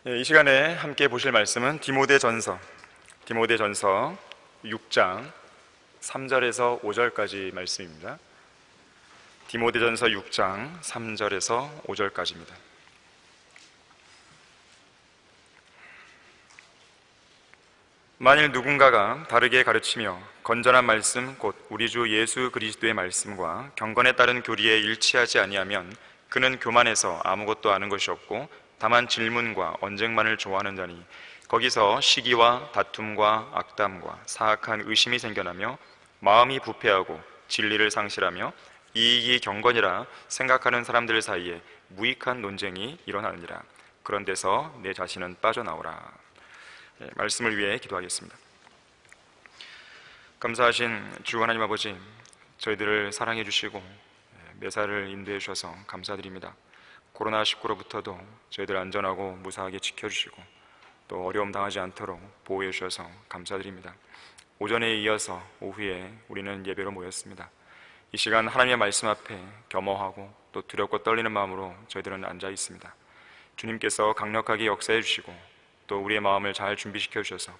이 시간에 함께 보실 말씀은 디모데전서 6장 3절에서 5절까지 말씀입니다. 디모데전서 6장 3절에서 5절까지입니다. 만일 누군가가 다르게 가르치며 건전한 말씀 곧 우리 주 예수 그리스도의 말씀과 경건에 따른 교리에 일치하지 아니하면 그는 교만해서 아무것도 아는 것이 없고 다만 질문과 언쟁만을 좋아하는 자니 거기서 시기와 다툼과 악담과 사악한 의심이 생겨나며 마음이 부패하고 진리를 상실하며 이익이 경건이라 생각하는 사람들 사이에 무익한 논쟁이 일어나느니라. 그런 데서 내 자신은 빠져나오라. 말씀을 위해 기도하겠습니다. 감사하신 주 하나님 아버지, 저희들을 사랑해 주시고 매사를 인도해 주셔서 감사드립니다. 코로나19로부터도 저희들 안전하고 무사하게 지켜주시고 또 어려움 당하지 않도록 보호해 주셔서 감사드립니다. 오전에 이어서 오후에 우리는 예배로 모였습니다. 이 시간 하나님의 말씀 앞에 겸허하고 또 두렵고 떨리는 마음으로 저희들은 앉아 있습니다. 주님께서 강력하게 역사해 주시고 또 우리의 마음을 잘 준비시켜 주셔서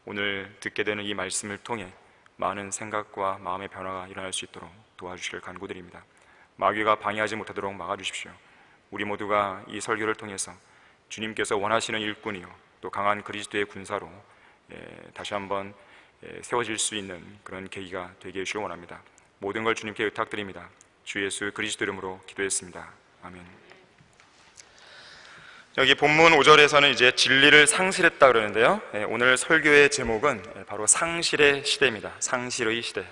오늘 듣게 되는 이 말씀을 통해 많은 생각과 마음의 변화가 일어날 수 있도록 도와주시길 간구드립니다. 마귀가 방해하지 못하도록 막아주십시오. 우리 모두가 이 설교를 통해서 주님께서 원하시는 일꾼이요 또 강한 그리스도의 군사로 다시 한번 세워질 수 있는 그런 계기가 되게 해주시기 원합니다. 모든 걸 주님께 의탁드립니다. 주 예수 그리스도 이름으로 기도했습니다. 아멘. 여기 본문 5절에서는 이제 진리를 상실했다 그러는데요, 오늘 설교의 제목은 바로 상실의 시대입니다. 상실의 시대.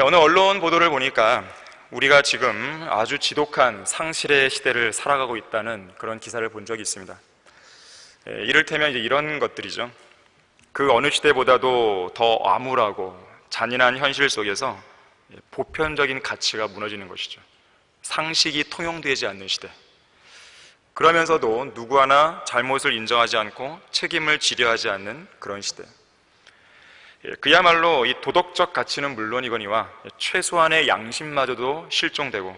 어느 언론 보도를 보니까 우리가 지금 아주 지독한 상실의 시대를 살아가고 있다는 그런 기사를 본 적이 있습니다. 이를테면 이제 이런 것들이죠. 그 어느 시대보다도 더 암울하고 잔인한 현실 속에서 보편적인 가치가 무너지는 것이죠. 상식이 통용되지 않는 시대. 그러면서도 누구 하나 잘못을 인정하지 않고 책임을 지려하지 않는 그런 시대. 그야말로 이 도덕적 가치는 물론이거니와 최소한의 양심마저도 실종되고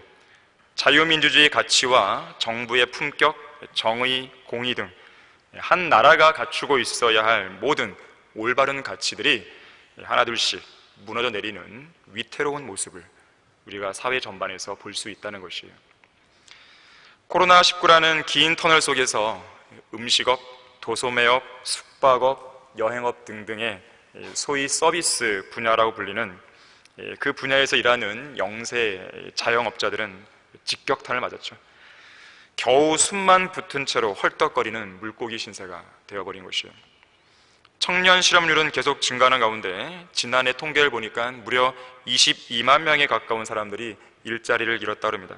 자유민주주의 가치와 정부의 품격, 정의, 공의 등 한 나라가 갖추고 있어야 할 모든 올바른 가치들이 하나둘씩 무너져 내리는 위태로운 모습을 우리가 사회 전반에서 볼 수 있다는 것이에요. 코로나19라는 긴 터널 속에서 음식업, 도소매업, 숙박업, 여행업 등등의 소위 서비스 분야라고 불리는 그 분야에서 일하는 영세 자영업자들은 직격탄을 맞았죠. 겨우 숨만 붙은 채로 헐떡거리는 물고기 신세가 되어버린 것이에요. 청년 실업률은 계속 증가하는 가운데 지난해 통계를 보니까 무려 22만 명에 가까운 사람들이 일자리를 잃었다고 합니다.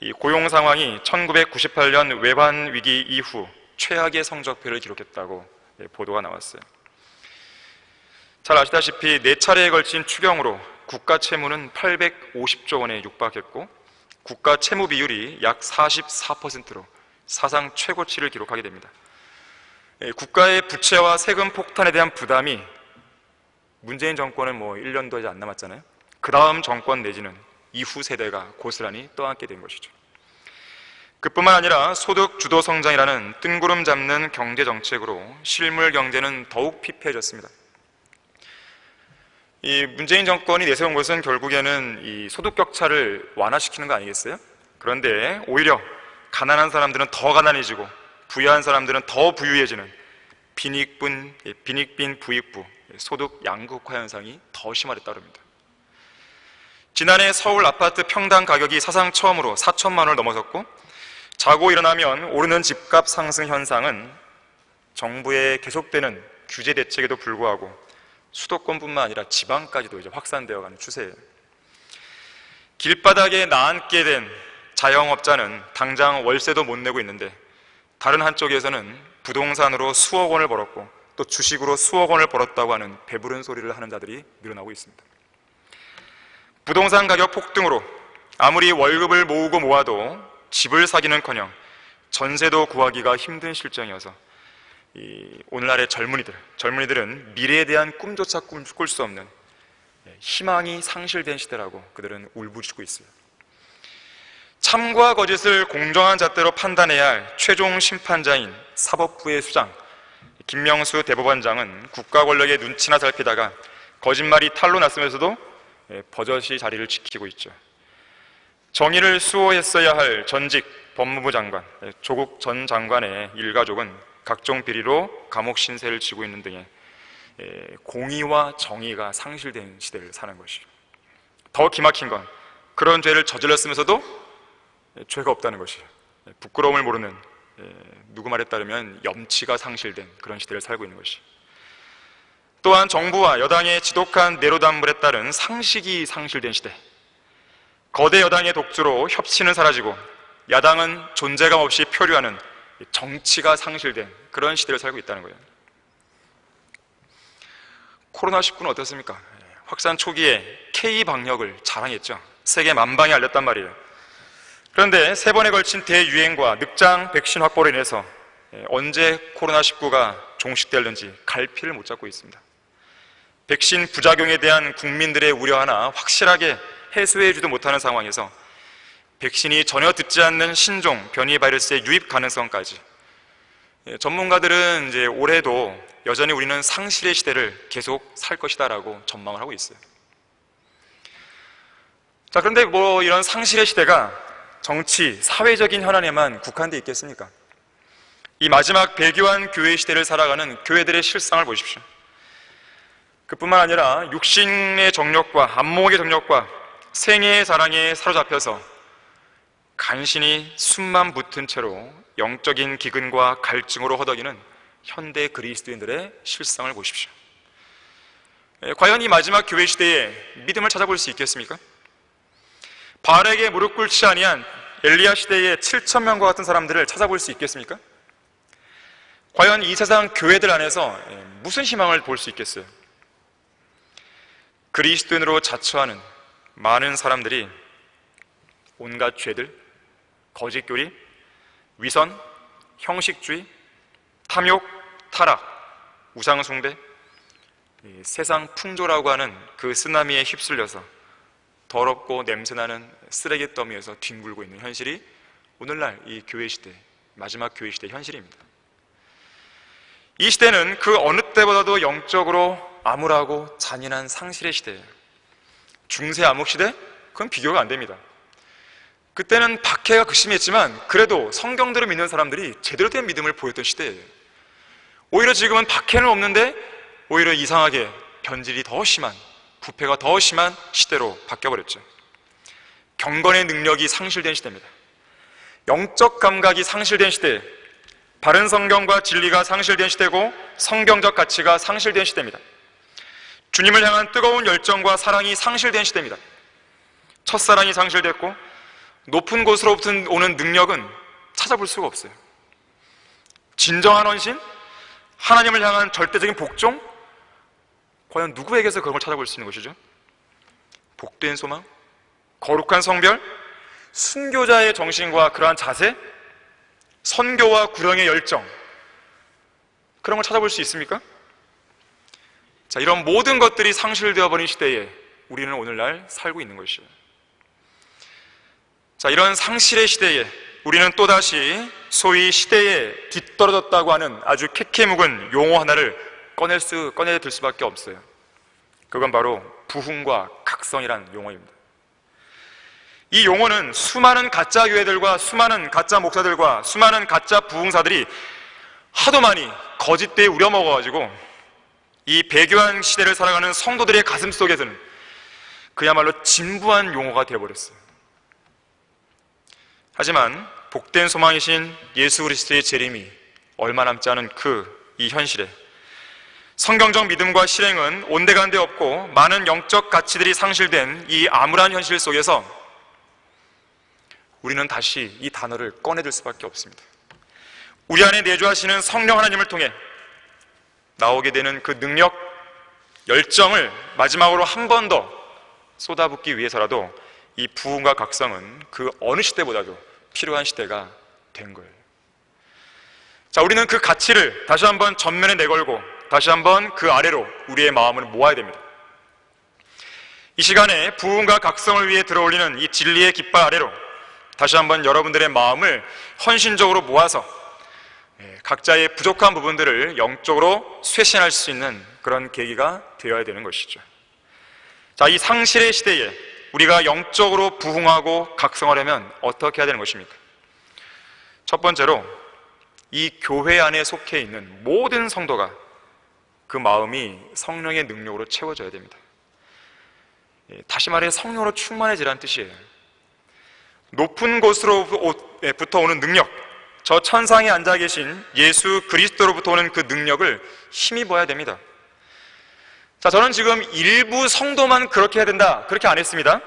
이 고용 상황이 1998년 외환 위기 이후 최악의 성적표를 기록했다고 보도가 나왔어요. 잘 아시다시피 4차례에 걸친 추경으로 국가 채무는 850조 원에 육박했고 국가 채무 비율이 약 44%로 사상 최고치를 기록하게 됩니다. 국가의 부채와 세금 폭탄에 대한 부담이 문재인 정권은 1년도 안 남았잖아요. 그 다음 정권 내지는 이후 세대가 고스란히 떠안게 된 것이죠. 그뿐만 아니라 소득 주도 성장이라는 뜬구름 잡는 경제 정책으로 실물 경제는 더욱 피폐해졌습니다. 이 문재인 정권이 내세운 것은 결국에는 이 소득 격차를 완화시키는 거 아니겠어요? 그런데 오히려 가난한 사람들은 더 가난해지고 부유한 사람들은 더 부유해지는 빈익빈 부익부, 소득 양극화 현상이 더 심화됐다고 합니다. 지난해 서울 아파트 평당 가격이 사상 처음으로 4천만 원을 넘어섰고 자고 일어나면 오르는 집값 상승 현상은 정부의 계속되는 규제 대책에도 불구하고 수도권뿐만 아니라 지방까지도 이제 확산되어가는 추세예요. 길바닥에 나앉게 된 자영업자는 당장 월세도 못 내고 있는데 다른 한쪽에서는 부동산으로 수억 원을 벌었고 또 주식으로 수억 원을 벌었다고 하는 배부른 소리를 하는 자들이 늘어나고 있습니다. 부동산 가격 폭등으로 아무리 월급을 모으고 모아도 집을 사기는커녕 전세도 구하기가 힘든 실정이어서 오늘날의 젊은이들은 미래에 대한 꿈조차 꿀 수 없는 희망이 상실된 시대라고 그들은 울부짖고 있어요. 참과 거짓을 공정한 잣대로 판단해야 할 최종 심판자인 사법부의 수장 김명수 대법원장은 국가 권력의 눈치나 살피다가 거짓말이 탄로 났으면서도 버젓이 자리를 지키고 있죠. 정의를 수호했어야 할 전직 법무부 장관 조국 전 장관의 일가족은 각종 비리로 감옥 신세를 지고 있는 등의 공의와 정의가 상실된 시대를 사는 것이죠. 더 기막힌 건 그런 죄를 저질렀으면서도 죄가 없다는 것이에요. 부끄러움을 모르는, 누구 말에 따르면 염치가 상실된 그런 시대를 살고 있는 것이죠. 또한 정부와 여당의 지독한 내로남불에 따른 상식이 상실된 시대, 거대 여당의 독주로 협치는 사라지고 야당은 존재감 없이 표류하는 정치가 상실된 그런 시대를 살고 있다는 거예요. 코로나19는 어떻습니까? 확산 초기에 K-방역을 자랑했죠. 세계 만방에 알렸단 말이에요. 그런데 3번에 걸친 대유행과 늑장 백신 확보로 인해서 언제 코로나19가 종식될는지 갈피를 못 잡고 있습니다. 백신 부작용에 대한 국민들의 우려 하나 확실하게 해소해주도 못하는 상황에서 백신이 전혀 듣지 않는 신종 변이 바이러스의 유입 가능성까지, 전문가들은 이제 올해도 여전히 우리는 상실의 시대를 계속 살 것이다라고 전망을 하고 있어요. 자, 그런데 이런 상실의 시대가 정치, 사회적인 현안에만 국한되어 있겠습니까? 이 마지막 배교한 교회 시대를 살아가는 교회들의 실상을 보십시오. 그뿐만 아니라 육신의 정욕과 안목의 정욕과 생애의 사랑에 사로잡혀서 간신히 숨만 붙은 채로 영적인 기근과 갈증으로 허덕이는 현대 그리스도인들의 실상을 보십시오. 과연 이 마지막 교회 시대에 믿음을 찾아볼 수 있겠습니까? 바알에게 무릎 꿇지 아니한 엘리야 시대의 7,000명과 같은 사람들을 찾아볼 수 있겠습니까? 과연 이 세상 교회들 안에서 무슨 희망을 볼 수 있겠어요? 그리스도인으로 자처하는 많은 사람들이 온갖 죄들, 거짓교리, 위선, 형식주의, 탐욕, 타락, 우상숭배, 세상 풍조라고 하는 그 쓰나미에 휩쓸려서 더럽고 냄새나는 쓰레기 더미에서 뒹굴고 있는 현실이 오늘날 이 교회 시대, 마지막 교회 시대의 현실입니다. 이 시대는 그 어느 때보다도 영적으로 암울하고 잔인한 상실의 시대예요. 중세 암흑 시대? 그건 비교가 안 됩니다. 그때는 박해가 극심했지만 그래도 성경대로 믿는 사람들이 제대로 된 믿음을 보였던 시대예요. 오히려 지금은 박해는 없는데 오히려 이상하게 변질이 더 심한, 부패가 더 심한 시대로 바뀌어버렸죠. 경건의 능력이 상실된 시대입니다. 영적 감각이 상실된 시대, 바른 성경과 진리가 상실된 시대고 성경적 가치가 상실된 시대입니다. 주님을 향한 뜨거운 열정과 사랑이 상실된 시대입니다. 첫사랑이 상실됐고 높은 곳으로부터 오는 능력은 찾아볼 수가 없어요. 진정한 헌신, 하나님을 향한 절대적인 복종, 과연 누구에게서 그런 걸 찾아볼 수 있는 것이죠? 복된 소망, 거룩한 성별, 순교자의 정신과 그러한 자세, 선교와 구령의 열정, 그런 걸 찾아볼 수 있습니까? 자, 이런 모든 것들이 상실되어 버린 시대에 우리는 오늘날 살고 있는 것이에요. 자, 이런 상실의 시대에 우리는 또다시 소위 시대에 뒤떨어졌다고 하는 아주 캐캐묵은 용어 하나를 꺼내들 수밖에 없어요. 그건 바로 부흥과 각성이라는 용어입니다. 이 용어는 수많은 가짜 교회들과 수많은 가짜 목사들과 수많은 가짜 부흥사들이 하도 많이 거짓되에 우려먹어가지고 이 배교한 시대를 살아가는 성도들의 가슴 속에서는 그야말로 진부한 용어가 되어버렸어요. 하지만 복된 소망이신 예수 그리스도의 재림이 얼마 남지 않은 이 현실에 성경적 믿음과 실행은 온데간데 없고 많은 영적 가치들이 상실된 이 암울한 현실 속에서 우리는 다시 이 단어를 꺼내들 수밖에 없습니다. 우리 안에 내주하시는 성령 하나님을 통해 나오게 되는 그 능력, 열정을 마지막으로 한 번 더 쏟아붓기 위해서라도 이 부흥과 각성은 그 어느 시대보다도 필요한 시대가 된 거예요. 자, 우리는 그 가치를 다시 한번 전면에 내걸고 다시 한번 그 아래로 우리의 마음을 모아야 됩니다. 이 시간에 부흥과 각성을 위해 들어올리는 이 진리의 깃발 아래로 다시 한번 여러분들의 마음을 헌신적으로 모아서 각자의 부족한 부분들을 영적으로 쇄신할 수 있는 그런 계기가 되어야 되는 것이죠. 자, 이 상실의 시대에 우리가 영적으로 부흥하고 각성하려면 어떻게 해야 되는 것입니까? 첫 번째로 이 교회 안에 속해 있는 모든 성도가 그 마음이 성령의 능력으로 채워져야 됩니다. 다시 말해 성령으로 충만해지라는 뜻이에요. 높은 곳으로부터 오는 능력, 저 천상에 앉아 계신 예수 그리스도로부터 오는 그 능력을 힘입어야 됩니다. 자, 저는 지금 일부 성도만 그렇게 해야 된다, 그렇게 안 했습니다.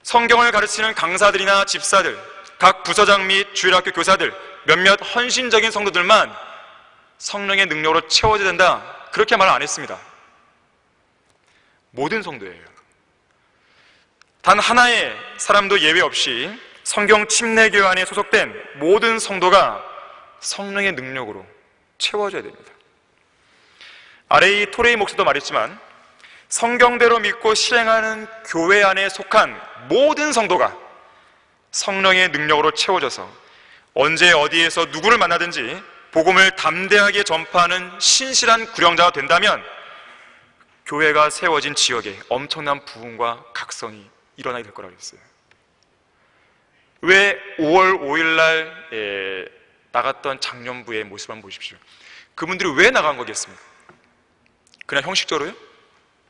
성경을 가르치는 강사들이나 집사들, 각 부서장 및 주일학교 교사들, 몇몇 헌신적인 성도들만 성령의 능력으로 채워져야 된다, 그렇게 말 안 했습니다. 모든 성도예요. 단 하나의 사람도 예외 없이 성경 침례교회 안에 소속된 모든 성도가 성령의 능력으로 채워져야 됩니다. R.A. 토레이 목사도 말했지만 성경대로 믿고 실행하는 교회 안에 속한 모든 성도가 성령의 능력으로 채워져서 언제 어디에서 누구를 만나든지 복음을 담대하게 전파하는 신실한 구령자가 된다면 교회가 세워진 지역에 엄청난 부흥과 각성이 일어나게 될 거라고 했어요. 왜 5월 5일 날 나갔던 장년부의 모습 한번 보십시오. 그분들이 왜 나간 거겠습니까? 그냥 형식적으로요?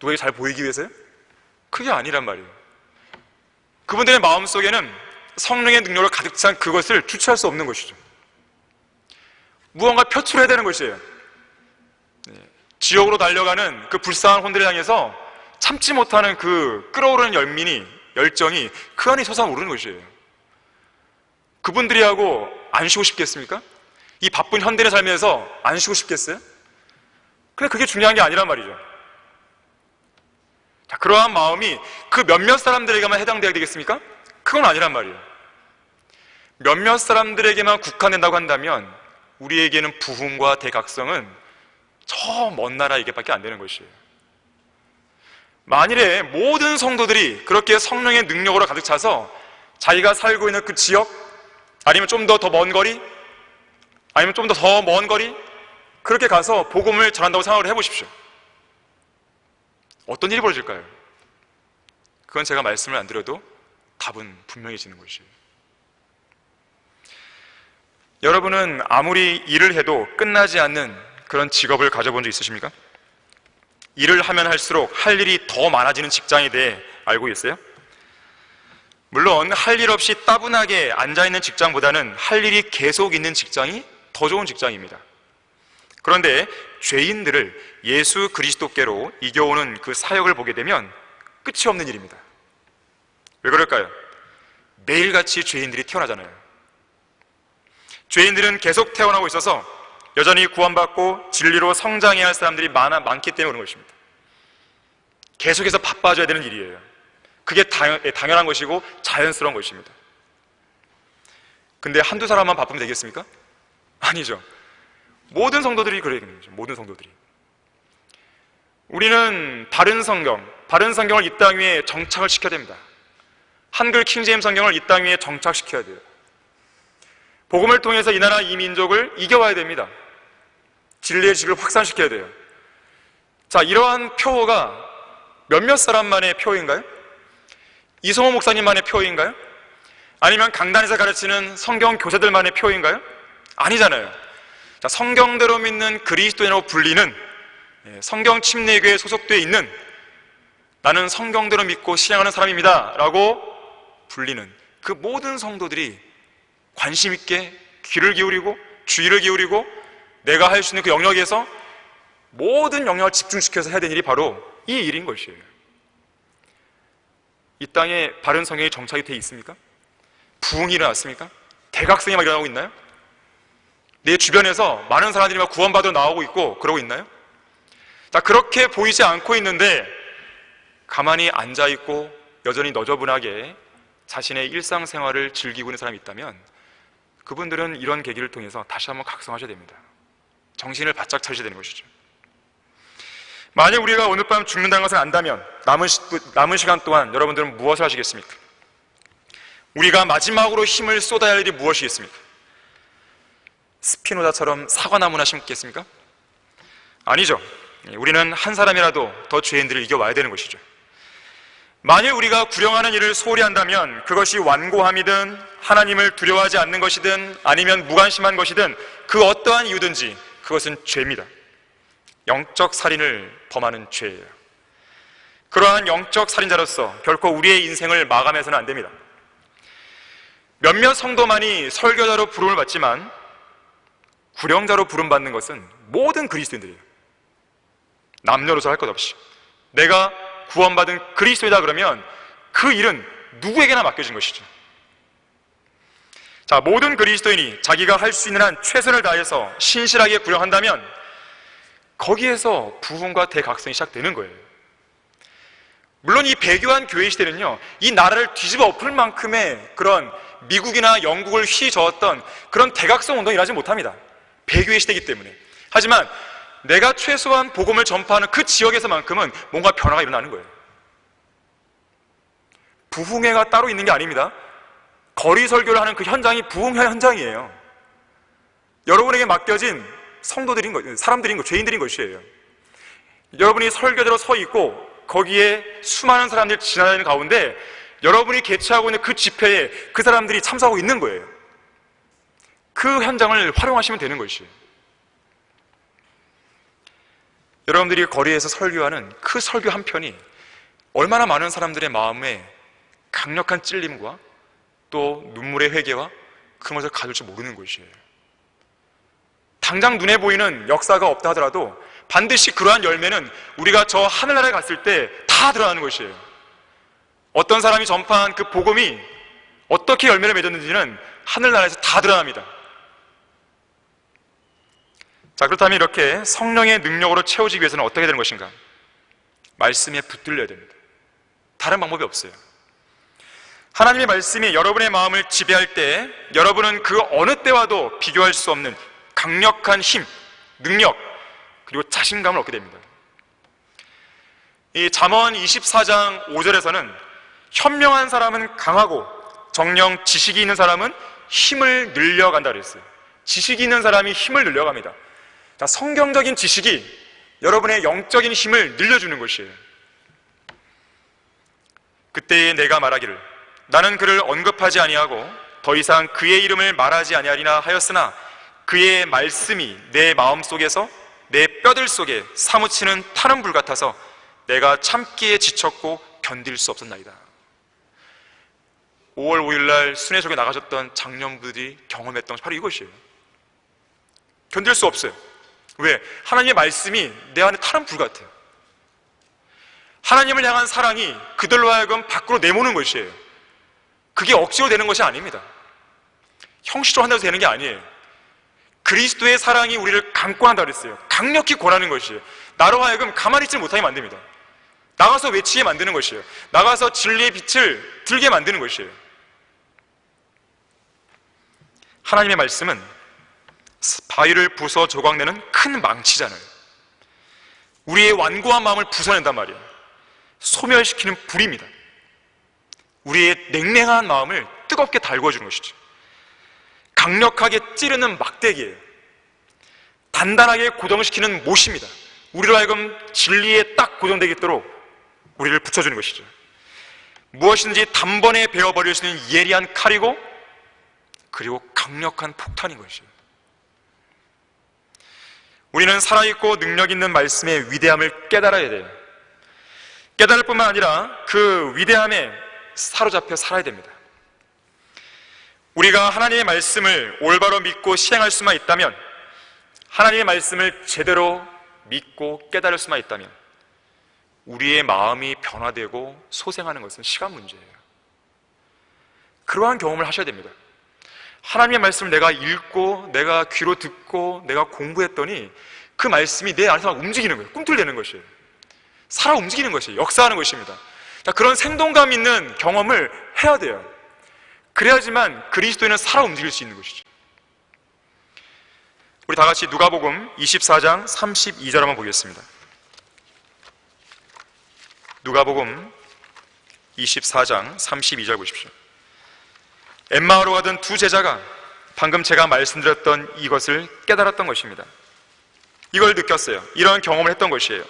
누구에게 잘 보이기 위해서요? 그게 아니란 말이에요. 그분들의 마음속에는 성령의 능력을 가득 찬 그것을 주체할 수 없는 것이죠. 무언가 표출해야 되는 것이에요. 지옥으로 달려가는 그 불쌍한 혼들을 향해서 참지 못하는 그 끓어오르는 열정이 그 안에 솟아오르는 것이에요. 그분들이 하고 안 쉬고 싶겠습니까? 이 바쁜 현대인의 삶에서 안 쉬고 싶겠어요? 근데 그게 중요한 게 아니란 말이죠. 자, 그러한 마음이 그 몇몇 사람들에게만 해당되어야 되겠습니까? 그건 아니란 말이에요. 몇몇 사람들에게만 국한된다고 한다면 우리에게는 부흥과 대각성은 저 먼 나라에게밖에 안 되는 것이에요. 만일에 모든 성도들이 그렇게 성령의 능력으로 가득 차서 자기가 살고 있는 그 지역, 아니면 좀 더 먼 거리, 아니면 좀 더 먼 거리, 그렇게 가서 복음을 전한다고 생각을 해보십시오. 어떤 일이 벌어질까요? 그건 제가 말씀을 안 드려도 답은 분명해지는 것이에요. 여러분은 아무리 일을 해도 끝나지 않는 그런 직업을 가져본 적 있으십니까? 일을 하면 할수록 할 일이 더 많아지는 직장에 대해 알고 있어요? 물론 할 일 없이 따분하게 앉아있는 직장보다는 할 일이 계속 있는 직장이 더 좋은 직장입니다. 그런데 죄인들을 예수 그리스도께로 이겨오는 그 사역을 보게 되면 끝이 없는 일입니다. 왜 그럴까요? 매일같이 죄인들이 태어나잖아요. 죄인들은 계속 태어나고 있어서 여전히 구원받고 진리로 성장해야 할 사람들이 많기 때문에 그런 것입니다. 계속해서 바빠져야 되는 일이에요. 그게 당연한 것이고 자연스러운 것입니다. 근데 한두 사람만 바쁘면 되겠습니까? 아니죠. 모든 성도들이 그래야 되는 거죠. 모든 성도들이. 우리는 바른 성경을 이 땅 위에 정착을 시켜야 됩니다. 한글 킹제임스 성경을 이 땅 위에 정착시켜야 돼요. 복음을 통해서 이 나라 이 민족을 이겨와야 됩니다. 진리의 지식을 확산시켜야 돼요. 자, 이러한 표어가 몇몇 사람만의 표어인가요? 이성호 목사님만의 표어인가요? 아니면 강단에서 가르치는 성경 교사들만의 표어인가요? 아니잖아요. 자, 성경대로 믿는 그리스도인이라고 불리는 성경 침례교회에 소속되어 있는 나는 성경대로 믿고 실행하는 사람입니다 라고 불리는 그 모든 성도들이 관심 있게 귀를 기울이고 주의를 기울이고 내가 할 수 있는 그 영역에서 모든 영역을 집중시켜서 해야 되는 일이 바로 이 일인 것이에요. 이 땅에 바른 성경이 정착이 되어 있습니까? 부흥이 일어났습니까? 대각성이 막 일어나고 있나요? 내 주변에서 많은 사람들이 막 구원받아 나오고 있고 그러고 있나요? 자, 그렇게 보이지 않고 있는데 가만히 앉아있고 여전히 너저분하게 자신의 일상생활을 즐기고 있는 사람이 있다면 그분들은 이런 계기를 통해서 다시 한번 각성하셔야 됩니다. 정신을 바짝 차리셔야 되는 것이죠. 만약 우리가 오늘 밤 죽는다는 것을 안다면 남은 시간 동안 여러분들은 무엇을 하시겠습니까? 우리가 마지막으로 힘을 쏟아야 할 일이 무엇이겠습니까? 스피노자처럼 사과나무나 심겠습니까? 아니죠. 우리는 한 사람이라도 더 죄인들을 이겨와야 되는 것이죠. 만일 우리가 구령하는 일을 소홀히 한다면 그것이 완고함이든 하나님을 두려워하지 않는 것이든 아니면 무관심한 것이든 그 어떠한 이유든지 그것은 죄입니다. 영적 살인을 범하는 죄예요. 그러한 영적 살인자로서 결코 우리의 인생을 마감해서는 안 됩니다. 몇몇 성도만이 설교자로 부름을 받지만 구령자로 부름받는 것은 모든 그리스도인들이에요. 남녀노소 할 것 없이 내가 구원받은 그리스도이다 그러면 그 일은 누구에게나 맡겨진 것이죠. 자, 모든 그리스도인이 자기가 할 수 있는 한 최선을 다해서 신실하게 구령한다면 거기에서 부흥과 대각성이 시작되는 거예요. 물론 이 배교한 교회 시대는요, 이 나라를 뒤집어 엎을 만큼의 그런 미국이나 영국을 휘저었던 그런 대각성 운동이 일어나지 못합니다. 배교의 시대이기 때문에. 하지만 내가 최소한 복음을 전파하는 그 지역에서만큼은 뭔가 변화가 일어나는 거예요. 부흥회가 따로 있는 게 아닙니다. 거리 설교를 하는 그 현장이 부흥회 현장이에요. 여러분에게 맡겨진 성도들인 것, 사람들인 것, 죄인들인 것이에요. 여러분이 설교대로 서 있고 거기에 수많은 사람들이 지나다니는 가운데 여러분이 개최하고 있는 그 집회에 그 사람들이 참석하고 있는 거예요. 그 현장을 활용하시면 되는 것이에요. 여러분들이 거리에서 설교하는 그 설교 한 편이 얼마나 많은 사람들의 마음에 강력한 찔림과 또 눈물의 회개와 그런 것을 가질지 모르는 것이에요. 당장 눈에 보이는 역사가 없다 하더라도 반드시 그러한 열매는 우리가 저 하늘나라에 갔을 때 다 드러나는 것이에요. 어떤 사람이 전파한 그 복음이 어떻게 열매를 맺었는지는 하늘나라에서 다 드러납니다. 자, 그렇다면 이렇게 성령의 능력으로 채워지기 위해서는 어떻게 되는 것인가? 말씀에 붙들려야 됩니다. 다른 방법이 없어요. 하나님의 말씀이 여러분의 마음을 지배할 때 여러분은 그 어느 때와도 비교할 수 없는 강력한 힘, 능력, 그리고 자신감을 얻게 됩니다. 이 잠언 24장 5절에서는 현명한 사람은 강하고 정녕 지식이 있는 사람은 힘을 늘려간다 그랬어요. 지식이 있는 사람이 힘을 늘려갑니다. 자, 성경적인 지식이 여러분의 영적인 힘을 늘려주는 것이에요. 그때에 내가 말하기를 나는 그를 언급하지 아니하고 더 이상 그의 이름을 말하지 아니하리나 하였으나 그의 말씀이 내 마음속에서 내 뼈들 속에 사무치는 타는 불 같아서 내가 참기에 지쳤고 견딜 수 없었나이다. 5월 5일날 순회석에 나가셨던 장년부들이 경험했던 바로 이것이에요. 견딜 수 없어요. 왜? 하나님의 말씀이 내 안에 타는 불 같아요. 하나님을 향한 사랑이 그들로 하여금 밖으로 내모는 것이에요. 그게 억지로 되는 것이 아닙니다. 형식적으로 한다고 되는 게 아니에요. 그리스도의 사랑이 우리를 강권한다 그랬어요. 강력히 권하는 것이에요. 나로 하여금 가만히 있지 못하게 만듭니다. 나가서 외치게 만드는 것이에요. 나가서 진리의 빛을 들게 만드는 것이에요. 하나님의 말씀은 바위를 부숴 조각내는 큰 망치잖아요. 우리의 완고한 마음을 부숴낸단 말이에요. 소멸시키는 불입니다. 우리의 냉랭한 마음을 뜨겁게 달궈주는 것이죠. 강력하게 찌르는 막대기예요. 단단하게 고정시키는 못입니다. 우리로 하여금 진리에 딱 고정되겠도록 우리를 붙여주는 것이죠. 무엇인지 단번에 베어버릴 수 있는 예리한 칼이고 그리고 강력한 폭탄인 것이에요. 우리는 살아있고 능력 있는 말씀의 위대함을 깨달아야 돼요. 깨달을 뿐만 아니라 그 위대함에 사로잡혀 살아야 됩니다. 우리가 하나님의 말씀을 올바로 믿고 시행할 수만 있다면, 하나님의 말씀을 제대로 믿고 깨달을 수만 있다면 우리의 마음이 변화되고 소생하는 것은 시간 문제예요. 그러한 경험을 하셔야 됩니다. 하나님의 말씀을 내가 읽고 내가 귀로 듣고 내가 공부했더니 그 말씀이 내 안에서 움직이는 거예요. 꿈틀대는 것이에요. 살아 움직이는 것이에요. 역사하는 것입니다. 자, 그런 생동감 있는 경험을 해야 돼요. 그래야지만 그리스도인은 살아 움직일 수 있는 것이죠. 우리 다 같이 누가복음 24장 32절 한번 보겠습니다. 누가복음 24장 32절 보십시오. 엠마오로 가던 두 제자가 방금 제가 말씀드렸던 이것을 깨달았던 것입니다. 이걸 느꼈어요. 이런 경험을 했던 것이에요.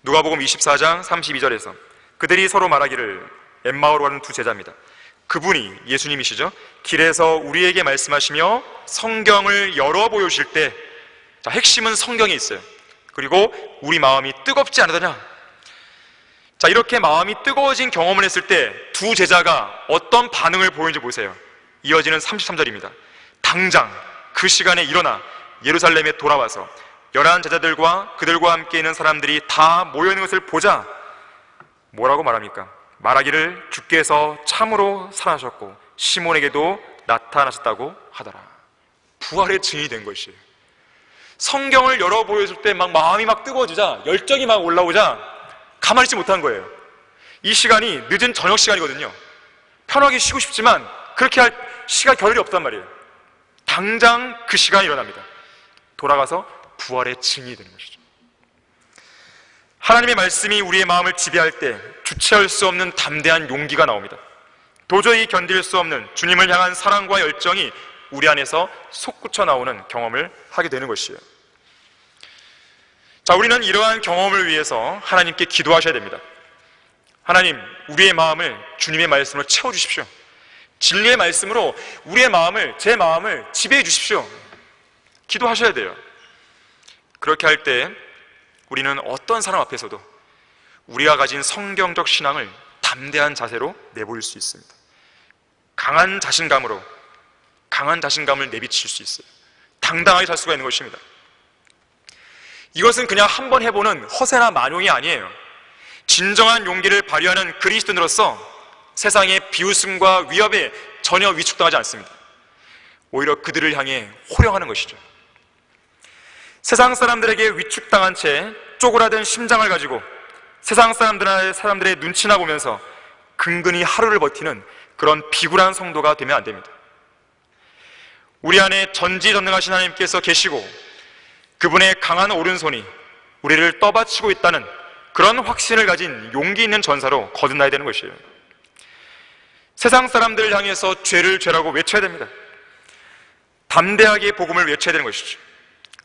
누가복음 24장 32절에서 그들이 서로 말하기를, 엠마오로 가는 두 제자입니다. 그분이 예수님이시죠. 길에서 우리에게 말씀하시며 성경을 열어 보여주실 때, 자, 핵심은 성경에 있어요. 그리고 우리 마음이 뜨겁지 않으더냐. 자, 이렇게 마음이 뜨거워진 경험을 했을 때 두 제자가 어떤 반응을 보이는지 보세요. 이어지는 33절입니다. 당장 그 시간에 일어나 예루살렘에 돌아와서 11 제자들과 그들과 함께 있는 사람들이 다 모여 있는 것을 보자. 뭐라고 말합니까? 말하기를 주께서 참으로 살아나셨고 시몬에게도 나타나셨다고 하더라. 부활의 증인이 된 것이에요. 성경을 열어 보여줄 때 막 마음이 막 뜨거워지자, 열정이 막 올라오자 가만히 있지 못한 거예요. 이 시간이 늦은 저녁 시간이거든요. 편하게 쉬고 싶지만 그렇게 할 시간 겨를이 없단 말이에요. 당장 그 시간이 일어납니다. 돌아가서 부활의 증인이 되는 것이죠. 하나님의 말씀이 우리의 마음을 지배할 때 주체할 수 없는 담대한 용기가 나옵니다. 도저히 견딜 수 없는 주님을 향한 사랑과 열정이 우리 안에서 솟구쳐 나오는 경험을 하게 되는 것이에요. 자, 우리는 이러한 경험을 위해서 하나님께 기도하셔야 됩니다. 하나님, 우리의 마음을 주님의 말씀으로 채워주십시오. 진리의 말씀으로 우리의 마음을, 제 마음을 지배해 주십시오. 기도하셔야 돼요. 그렇게 할 때 우리는 어떤 사람 앞에서도 우리가 가진 성경적 신앙을 담대한 자세로 내보일 수 있습니다. 강한 자신감을 내비칠 수 있어요. 당당하게 살 수가 있는 것입니다. 이것은 그냥 한번 해보는 허세나 만용이 아니에요. 진정한 용기를 발휘하는 그리스도인으로서 세상의 비웃음과 위협에 전혀 위축당하지 않습니다. 오히려 그들을 향해 호령하는 것이죠. 세상 사람들에게 위축당한 채 쪼그라든 심장을 가지고 세상 사람들의 눈치나 보면서 근근히 하루를 버티는 그런 비굴한 성도가 되면 안 됩니다. 우리 안에 전지전능하신 하나님께서 계시고 그분의 강한 오른손이 우리를 떠받치고 있다는 그런 확신을 가진 용기 있는 전사로 거듭나야 되는 것이에요. 세상 사람들을 향해서 죄를 죄라고 외쳐야 됩니다. 담대하게 복음을 외쳐야 되는 것이죠.